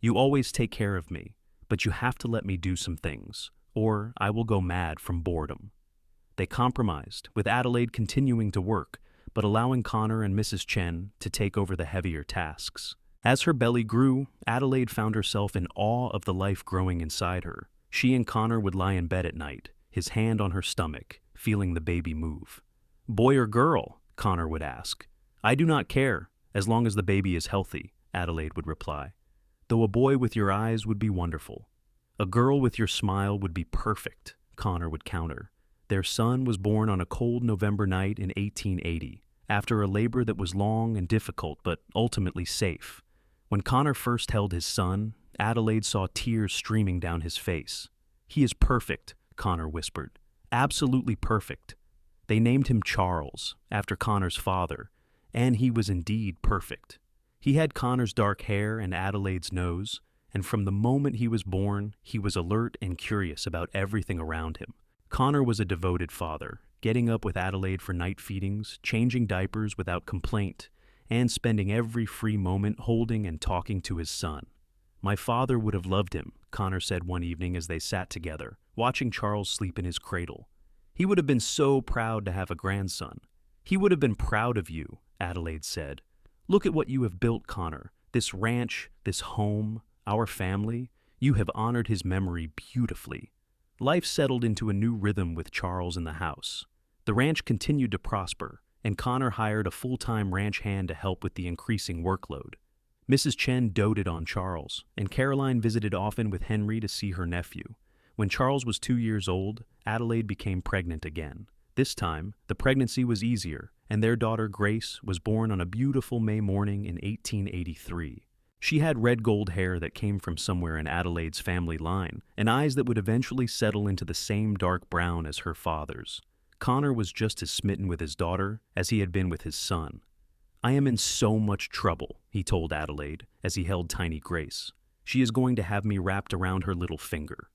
"You always take care of me, but you have to let me do some things, or I will go mad from boredom." They compromised, with Adelaide continuing to work, but allowing Connor and Mrs. Chen to take over the heavier tasks. As her belly grew, Adelaide found herself in awe of the life growing inside her. She and Connor would lie in bed at night, his hand on her stomach, feeling the baby move. "Boy or girl?" Connor would ask. "I do not care, as long as the baby is healthy," Adelaide would reply. "Though a boy with your eyes would be wonderful. A girl with your smile would be perfect," Connor would counter. Their son was born on a cold November night in 1880, after a labor that was long and difficult but ultimately safe. When Connor first held his son, Adelaide saw tears streaming down his face. "He is perfect," Connor whispered. "Absolutely perfect." They named him Charles, after Connor's father, and he was indeed perfect. He had Connor's dark hair and Adelaide's nose, and from the moment he was born, he was alert and curious about everything around him. Connor was a devoted father, getting up with Adelaide for night feedings, changing diapers without complaint, and spending every free moment holding and talking to his son. "My father would have loved him," Connor said one evening as they sat together, watching Charles sleep in his cradle. "He would have been so proud to have a grandson." "He would have been proud of you," Adelaide said. "Look at what you have built, Connor. This ranch, this home, our family. You have honored his memory beautifully." Life settled into a new rhythm with Charles in the house. The ranch continued to prosper, and Connor hired a full-time ranch hand to help with the increasing workload. Mrs. Chen doted on Charles, and Caroline visited often with Henry to see her nephew. When Charles was 2 years old, Adelaide became pregnant again. This time, the pregnancy was easier, and their daughter Grace was born on a beautiful May morning in 1883. She had red gold hair that came from somewhere in Adelaide's family line, and eyes that would eventually settle into the same dark brown as her father's. Connor was just as smitten with his daughter as he had been with his son. "I am in so much trouble," he told Adelaide as he held tiny Grace. "She is going to have me wrapped around her little finger."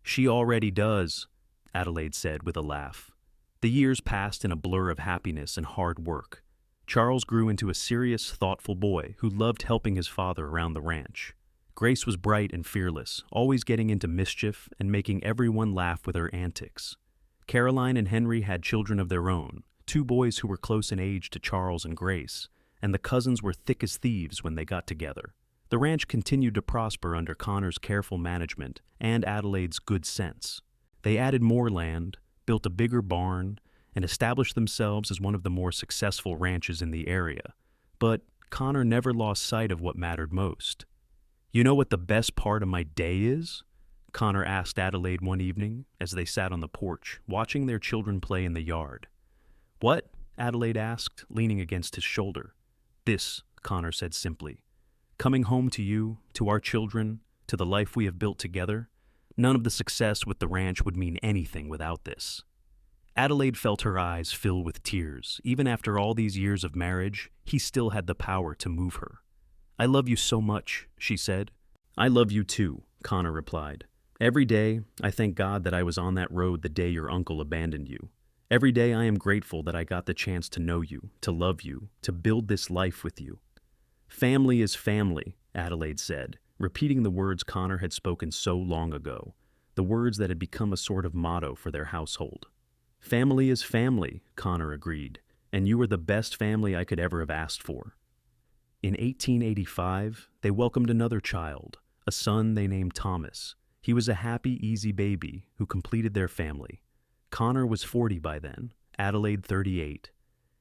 "She already does," Adelaide said with a laugh. The years passed in a blur of happiness and hard work. Charles grew into a serious, thoughtful boy who loved helping his father around the ranch. Grace was bright and fearless, always getting into mischief and making everyone laugh with her antics. Caroline and Henry had children of their own, 2 boys who were close in age to Charles and Grace, and the cousins were thick as thieves when they got together. The ranch continued to prosper under Connor's careful management and Adelaide's good sense. They added more land, built a bigger barn, and established themselves as one of the more successful ranches in the area. But Connor never lost sight of what mattered most. "You know what the best part of my day is?" Connor asked Adelaide one evening as they sat on the porch, watching their children play in the yard. "What?" Adelaide asked, leaning against his shoulder. "This," Connor said simply. "Coming home to you, to our children, to the life we have built together. None of the success with the ranch would mean anything without this." Adelaide felt her eyes fill with tears. Even after all these years of marriage, he still had the power to move her. "I love you so much," she said. "I love you too," Connor replied. "Every day, I thank God that I was on that road the day your uncle abandoned you. Every day I am grateful that I got the chance to know you, to love you, to build this life with you." "Family is family," Adelaide said, repeating the words Connor had spoken so long ago, the words that had become a sort of motto for their household. "Family is family," Connor agreed, "and you were the best family I could ever have asked for." In 1885, they welcomed another child, a son they named Thomas. He was a happy, easy baby who completed their family. Connor was 40 by then, Adelaide 38,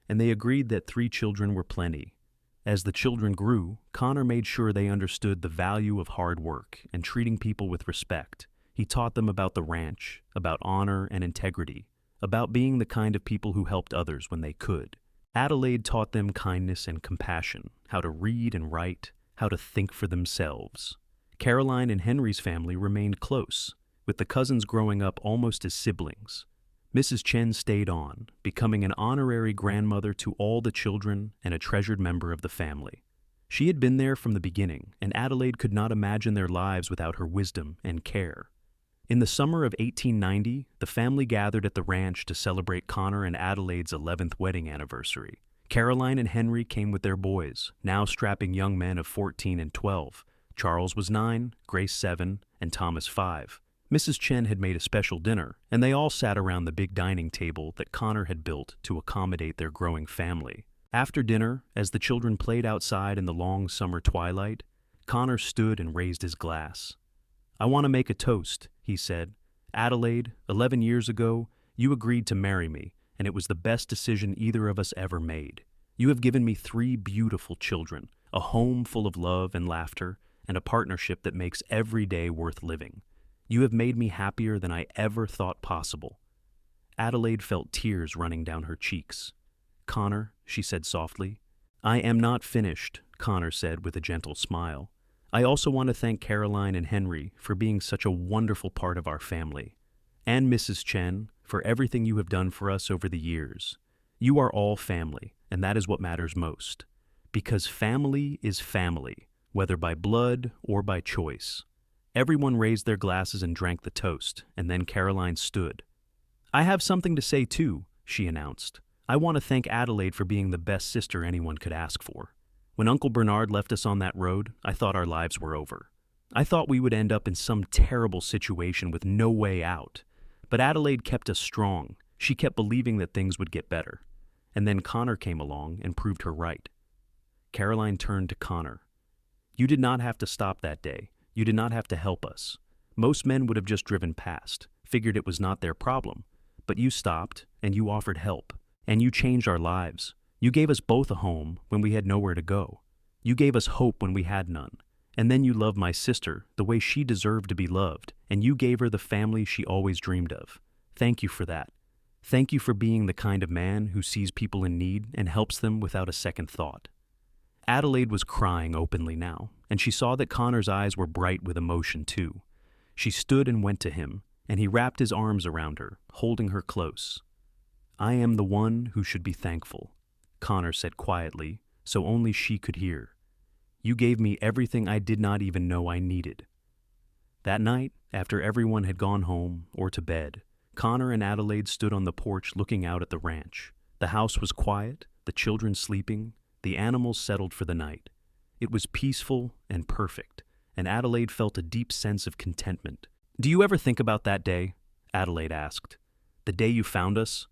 and they agreed that 3 children were plenty. As the children grew, Connor made sure they understood the value of hard work and treating people with respect. He taught them about the ranch, about honor and integrity, about being the kind of people who helped others when they could. Adelaide taught them kindness and compassion, how to read and write, how to think for themselves. Caroline and Henry's family remained close, with the cousins growing up almost as siblings. Mrs. Chen stayed on, becoming an honorary grandmother to all the children and a treasured member of the family. She had been there from the beginning, and Adelaide could not imagine their lives without her wisdom and care. In the summer of 1890, the family gathered at the ranch to celebrate Connor and Adelaide's 11th wedding anniversary. Caroline and Henry came with their boys, now strapping young men of 14 and 12. Charles was 9, Grace 7, and Thomas 5. Mrs. Chen had made a special dinner, and they all sat around the big dining table that Connor had built to accommodate their growing family. After dinner, as the children played outside in the long summer twilight, Connor stood and raised his glass. "I want to make a toast," he said. "Adelaide, 11 years ago, you agreed to marry me, and it was the best decision either of us ever made. You have given me 3 beautiful children, a home full of love and laughter, and a partnership that makes every day worth living. You have made me happier than I ever thought possible." Adelaide felt tears running down her cheeks. "Connor," she said softly. "I am not finished," Connor said with a gentle smile. "I also want to thank Caroline and Henry for being such a wonderful part of our family, and Mrs. Chen for everything you have done for us over the years. You are all family, and that is what matters most. Because family is family, whether by blood or by choice." Everyone raised their glasses and drank the toast, and then Caroline stood. "I have something to say too," she announced. "I want to thank Adelaide for being the best sister anyone could ask for. When Uncle Bernard left us on that road, I thought our lives were over. I thought we would end up in some terrible situation with no way out. But Adelaide kept us strong. She kept believing that things would get better. And then Connor came along and proved her right." Caroline turned to Connor. "You did not have to stop that day. You did not have to help us. Most men would have just driven past, figured it was not their problem. But you stopped, and you offered help, and you changed our lives. You gave us both a home when we had nowhere to go. You gave us hope when we had none. And then you loved my sister the way she deserved to be loved, and you gave her the family she always dreamed of. Thank you for that. Thank you for being the kind of man who sees people in need and helps them without a second thought." Adelaide was crying openly now, and she saw that Connor's eyes were bright with emotion too. She stood and went to him, and he wrapped his arms around her, holding her close. "I am the one who should be thankful," Connor said quietly, so only she could hear. "You gave me everything I did not even know I needed." That night, after everyone had gone home or to bed, Connor and Adelaide stood on the porch looking out at the ranch. The house was quiet, the children sleeping, the animals settled for the night. It was peaceful and perfect, and Adelaide felt a deep sense of contentment. "Do you ever think about that day?" Adelaide asked. "The day you found us?"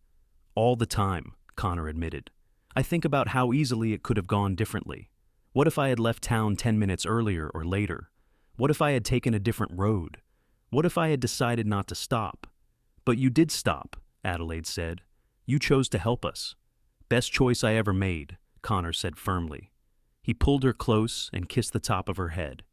"All the time," Connor admitted. "I think about how easily it could have gone differently. What if I had left town 10 minutes earlier or later? What if I had taken a different road? What if I had decided not to stop?" "But you did stop," Adelaide said. "You chose to help us." "Best choice I ever made," Connor said firmly. He pulled her close and kissed the top of her head.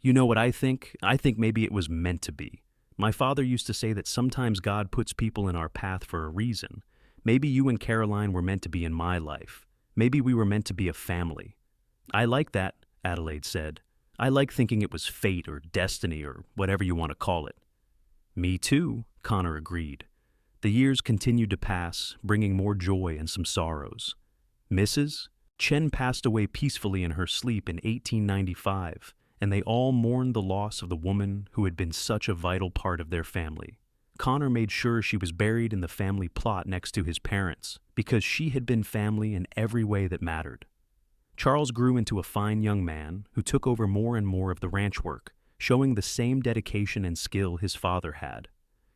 "You know what I think? I think maybe it was meant to be. My father used to say that sometimes God puts people in our path for a reason. Maybe you and Caroline were meant to be in my life. Maybe we were meant to be a family." "I like that," Adelaide said. "I like thinking it was fate or destiny or whatever you want to call it." "Me too," Connor agreed. The years continued to pass, bringing more joy and some sorrows. Mrs. Chen passed away peacefully in her sleep in 1895, and they all mourned the loss of the woman who had been such a vital part of their family. Connor made sure she was buried in the family plot next to his parents, because she had been family in every way that mattered. Charles grew into a fine young man who took over more and more of the ranch work, showing the same dedication and skill his father had.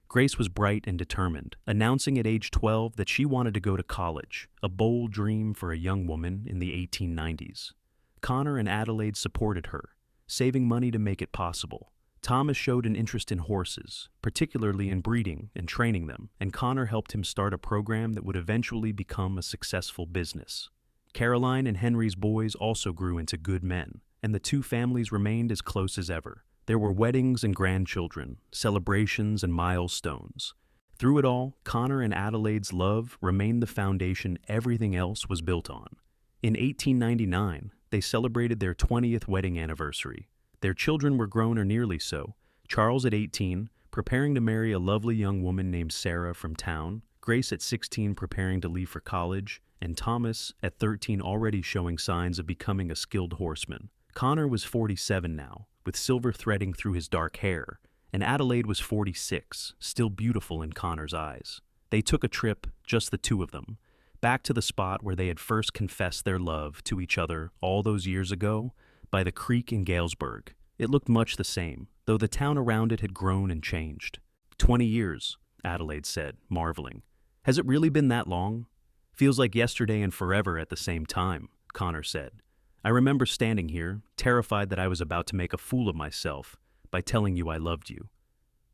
Grace was bright and determined, announcing at age 12 that she wanted to go to college, a bold dream for a young woman in the 1890s. Connor and Adelaide supported her, saving money to make it possible. Thomas showed an interest in horses, particularly in breeding and training them, and Connor helped him start a program that would eventually become a successful business. Caroline and Henry's boys also grew into good men, and the two families remained as close as ever. There were weddings and grandchildren, celebrations and milestones. Through it all, Connor and Adelaide's love remained the foundation everything else was built on. In 1899, they celebrated their 20th wedding anniversary. Their children were grown or nearly so, Charles at 18, preparing to marry a lovely young woman named Sarah from town, Grace at 16 preparing to leave for college, and Thomas at 13 already showing signs of becoming a skilled horseman. Connor was 47 now, with silver threading through his dark hair, and Adelaide was 46, still beautiful in Connor's eyes. They took a trip, just the two of them, back to the spot where they had first confessed their love to each other all those years ago, by the creek in Galesburg. It looked much the same, though the town around it had grown and changed. 20 years, Adelaide said, marveling. "Has it really been that long?" "Feels like yesterday and forever at the same time," Connor said. "I remember standing here, terrified that I was about to make a fool of myself by telling you I loved you."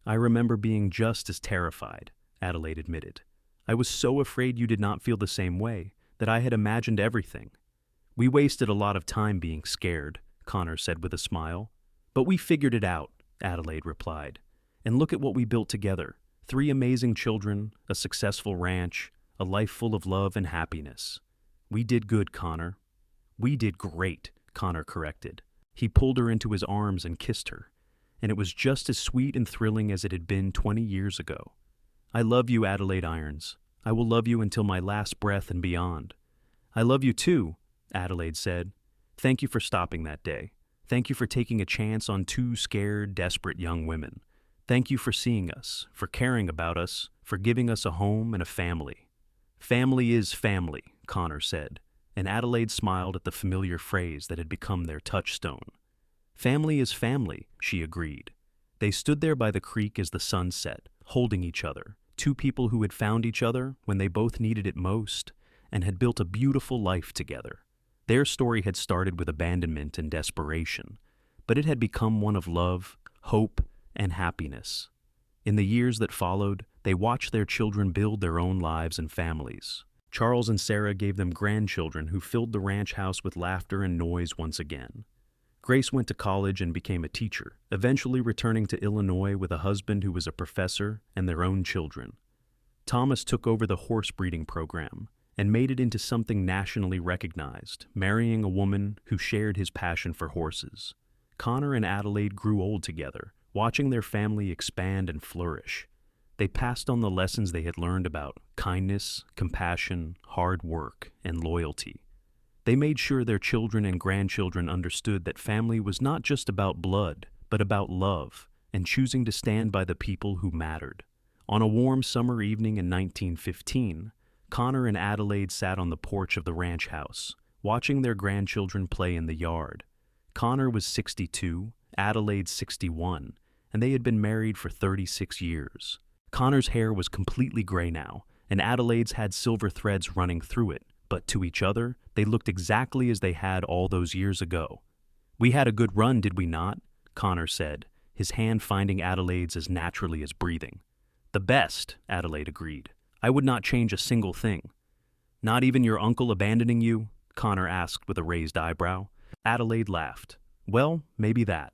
"I remember being just as terrified," Adelaide admitted. "I was so afraid you did not feel the same way, that I had imagined everything." "We wasted a lot of time being scared," Connor said with a smile. "But we figured it out," Adelaide replied. "And look at what we built together. 3 amazing children, a successful ranch, a life full of love and happiness. We did good, Connor." "We did great," Connor corrected. He pulled her into his arms and kissed her, and it was just as sweet and thrilling as it had been 20 years ago. "I love you, Adelaide Irons. I will love you until my last breath and beyond." "I love you too," Adelaide said. "Thank you for stopping that day. Thank you for taking a chance on 2 scared, desperate young women. Thank you for seeing us, for caring about us, for giving us a home and a family." "Family is family," Connor said, and Adelaide smiled at the familiar phrase that had become their touchstone. "Family is family," she agreed. They stood there by the creek as the sun set, holding each other, 2 people who had found each other when they both needed it most, and had built a beautiful life together. Their story had started with abandonment and desperation, but it had become one of love, hope, and happiness. In the years that followed, they watched their children build their own lives and families. Charles and Sarah gave them grandchildren who filled the ranch house with laughter and noise once again. Grace went to college and became a teacher, eventually returning to Illinois with a husband who was a professor and their own children. Thomas took over the horse breeding program and made it into something nationally recognized, marrying a woman who shared his passion for horses. Connor and Adelaide grew old together, watching their family expand and flourish. They passed on the lessons they had learned about kindness, compassion, hard work, and loyalty. They made sure their children and grandchildren understood that family was not just about blood, but about love and choosing to stand by the people who mattered. On a warm summer evening in 1915, Connor and Adelaide sat on the porch of the ranch house, watching their grandchildren play in the yard. Connor was 62, Adelaide 61, and they had been married for 36 years. Connor's hair was completely gray now, and Adelaide's had silver threads running through it, but to each other, they looked exactly as they had all those years ago. "We had a good run, did we not?" Connor said, his hand finding Adelaide's as naturally as breathing. "The best," Adelaide agreed. "I would not change a single thing." "Not even your uncle abandoning you?" Connor asked with a raised eyebrow. Adelaide laughed. "Well, maybe that.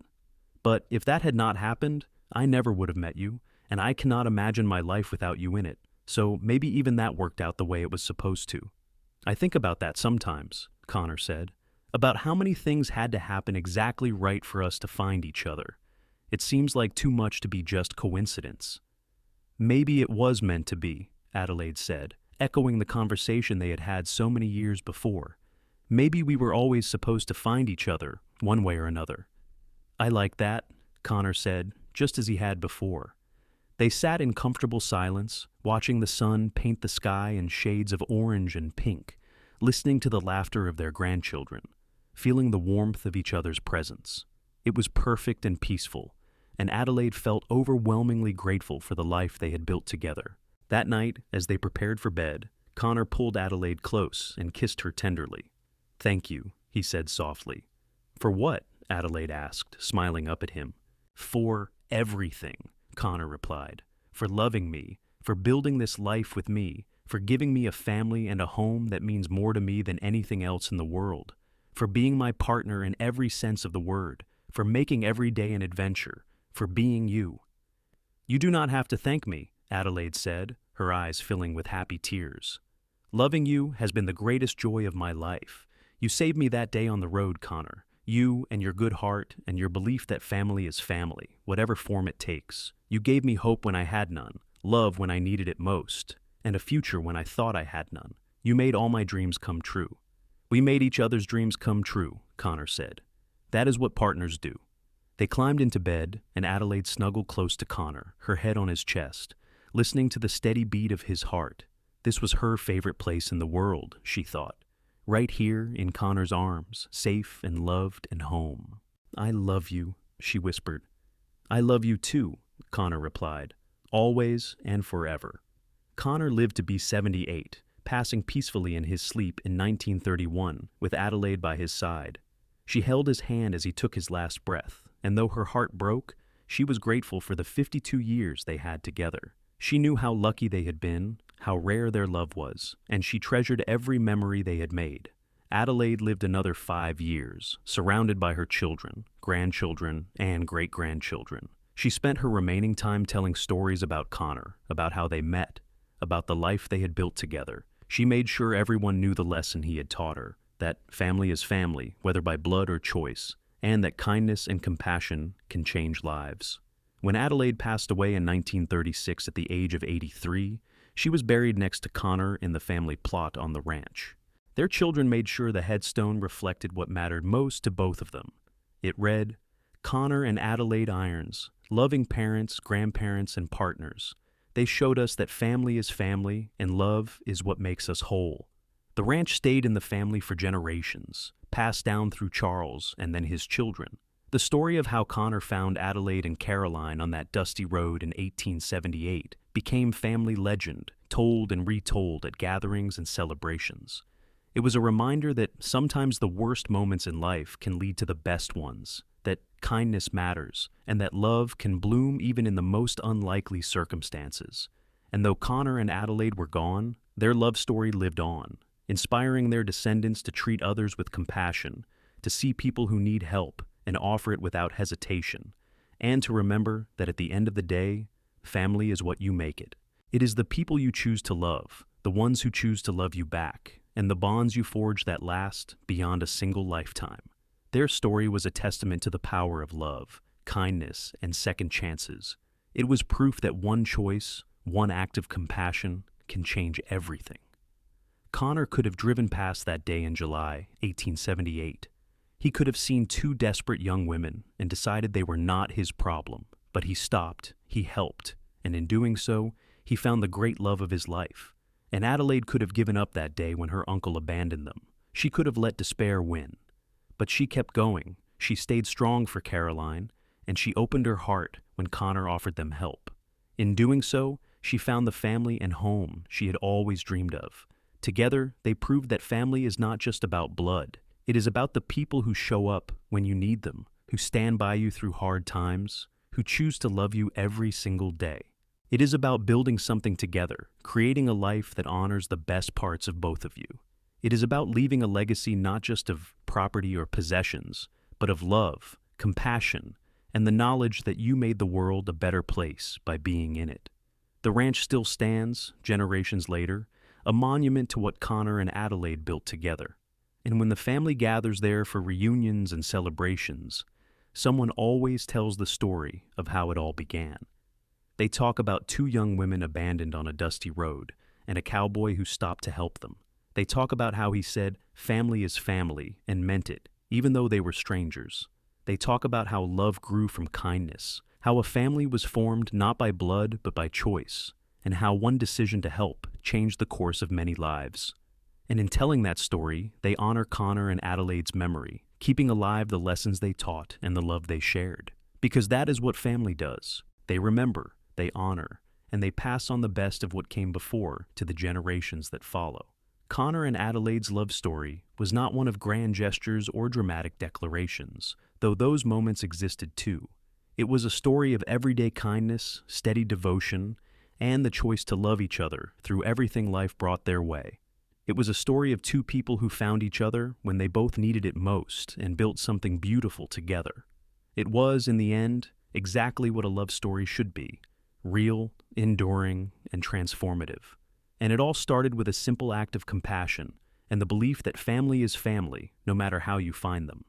But if that had not happened, I never would have met you, and I cannot imagine my life without you in it, so maybe even that worked out the way it was supposed to." "I think about that sometimes," Connor said, "about how many things had to happen exactly right for us to find each other. It seems like too much to be just coincidence." "Maybe it was meant to be," Adelaide said, echoing the conversation they had had so many years before. "Maybe we were always supposed to find each other, one way or another." "I like that," Connor said, just as he had before. They sat in comfortable silence, watching the sun paint the sky in shades of orange and pink, listening to the laughter of their grandchildren, feeling the warmth of each other's presence. It was perfect and peaceful, and Adelaide felt overwhelmingly grateful for the life they had built together. That night, as they prepared for bed, Connor pulled Adelaide close and kissed her tenderly. "Thank you," he said softly. "For what?" Adelaide asked, smiling up at him. "For everything," Connor replied. "For loving me, for building this life with me, for giving me a family and a home that means more to me than anything else in the world, for being my partner in every sense of the word, for making every day an adventure, for being you." "You do not have to thank me," Adelaide said, her eyes filling with happy tears. "Loving you has been the greatest joy of my life. You saved me that day on the road, Connor. You and your good heart and your belief that family is family, whatever form it takes. You gave me hope when I had none, love when I needed it most, and a future when I thought I had none. You made all my dreams come true." "We made each other's dreams come true," Connor said. "That is what partners do." They climbed into bed, and Adelaide snuggled close to Connor, her head on his chest, listening to the steady beat of his heart. This was her favorite place in the world, she thought. Right here in Connor's arms, safe and loved and home. "I love you," she whispered. "I love you too," Connor replied, "always and forever." Connor lived to be 78, passing peacefully in his sleep in 1931, with Adelaide by his side. She held his hand as he took his last breath, and though her heart broke, she was grateful for the 52 years they had together. She knew how lucky they had been, how rare their love was, and she treasured every memory they had made. Adelaide lived another 5 years, surrounded by her children, grandchildren, and great-grandchildren. She spent her remaining time telling stories about Connor, about how they met, about the life they had built together. She made sure everyone knew the lesson he had taught her, that family is family, whether by blood or choice, and that kindness and compassion can change lives. When Adelaide passed away in 1936 at the age of 83, she was buried next to Connor in the family plot on the ranch. Their children made sure the headstone reflected what mattered most to both of them. It read, "Connor and Adelaide Irons, loving parents, grandparents, and partners. They showed us that family is family and love is what makes us whole." The ranch stayed in the family for generations, passed down through Charles and then his children. The story of how Connor found Adelaide and Caroline on that dusty road in 1878 became family legend, told and retold at gatherings and celebrations. It was a reminder that sometimes the worst moments in life can lead to the best ones, that kindness matters, and that love can bloom even in the most unlikely circumstances. And though Connor and Adelaide were gone, their love story lived on, inspiring their descendants to treat others with compassion, to see people who need help and offer it without hesitation, and to remember that at the end of the day, family is what you make it. It is the people you choose to love, the ones who choose to love you back, and the bonds you forge that last beyond a single lifetime. Their story was a testament to the power of love, kindness, and second chances. It was proof that one choice, one act of compassion, can change everything. Connor could have driven past that day in July 1878. He could have seen two desperate young women and decided they were not his problem, but he stopped, he helped, and in doing so, he found the great love of his life. And Adelaide could have given up that day when her uncle abandoned them. She could have let despair win. But she kept going, she stayed strong for Caroline, and she opened her heart when Connor offered them help. In doing so, she found the family and home she had always dreamed of. Together, they proved that family is not just about blood. It is about the people who show up when you need them, who stand by you through hard times, who choose to love you every single day. It is about building something together, creating a life that honors the best parts of both of you. It is about leaving a legacy not just of property or possessions, but of love, compassion, and the knowledge that you made the world a better place by being in it. The ranch still stands, generations later, a monument to what Connor and Adelaide built together. And when the family gathers there for reunions and celebrations, someone always tells the story of how it all began. They talk about two young women abandoned on a dusty road and a cowboy who stopped to help them. They talk about how he said, "Family is family," and meant it, even though they were strangers. They talk about how love grew from kindness, how a family was formed not by blood but by choice, and how one decision to help changed the course of many lives. And in telling that story, they honor Connor and Adelaide's memory, keeping alive the lessons they taught and the love they shared. Because that is what family does. They remember, they honor, and they pass on the best of what came before to the generations that follow. Connor and Adelaide's love story was not one of grand gestures or dramatic declarations, though those moments existed too. It was a story of everyday kindness, steady devotion, and the choice to love each other through everything life brought their way. It was a story of two people who found each other when they both needed it most and built something beautiful together. It was, in the end, exactly what a love story should be: real, enduring, and transformative. And it all started with a simple act of compassion and the belief that family is family, no matter how you find them.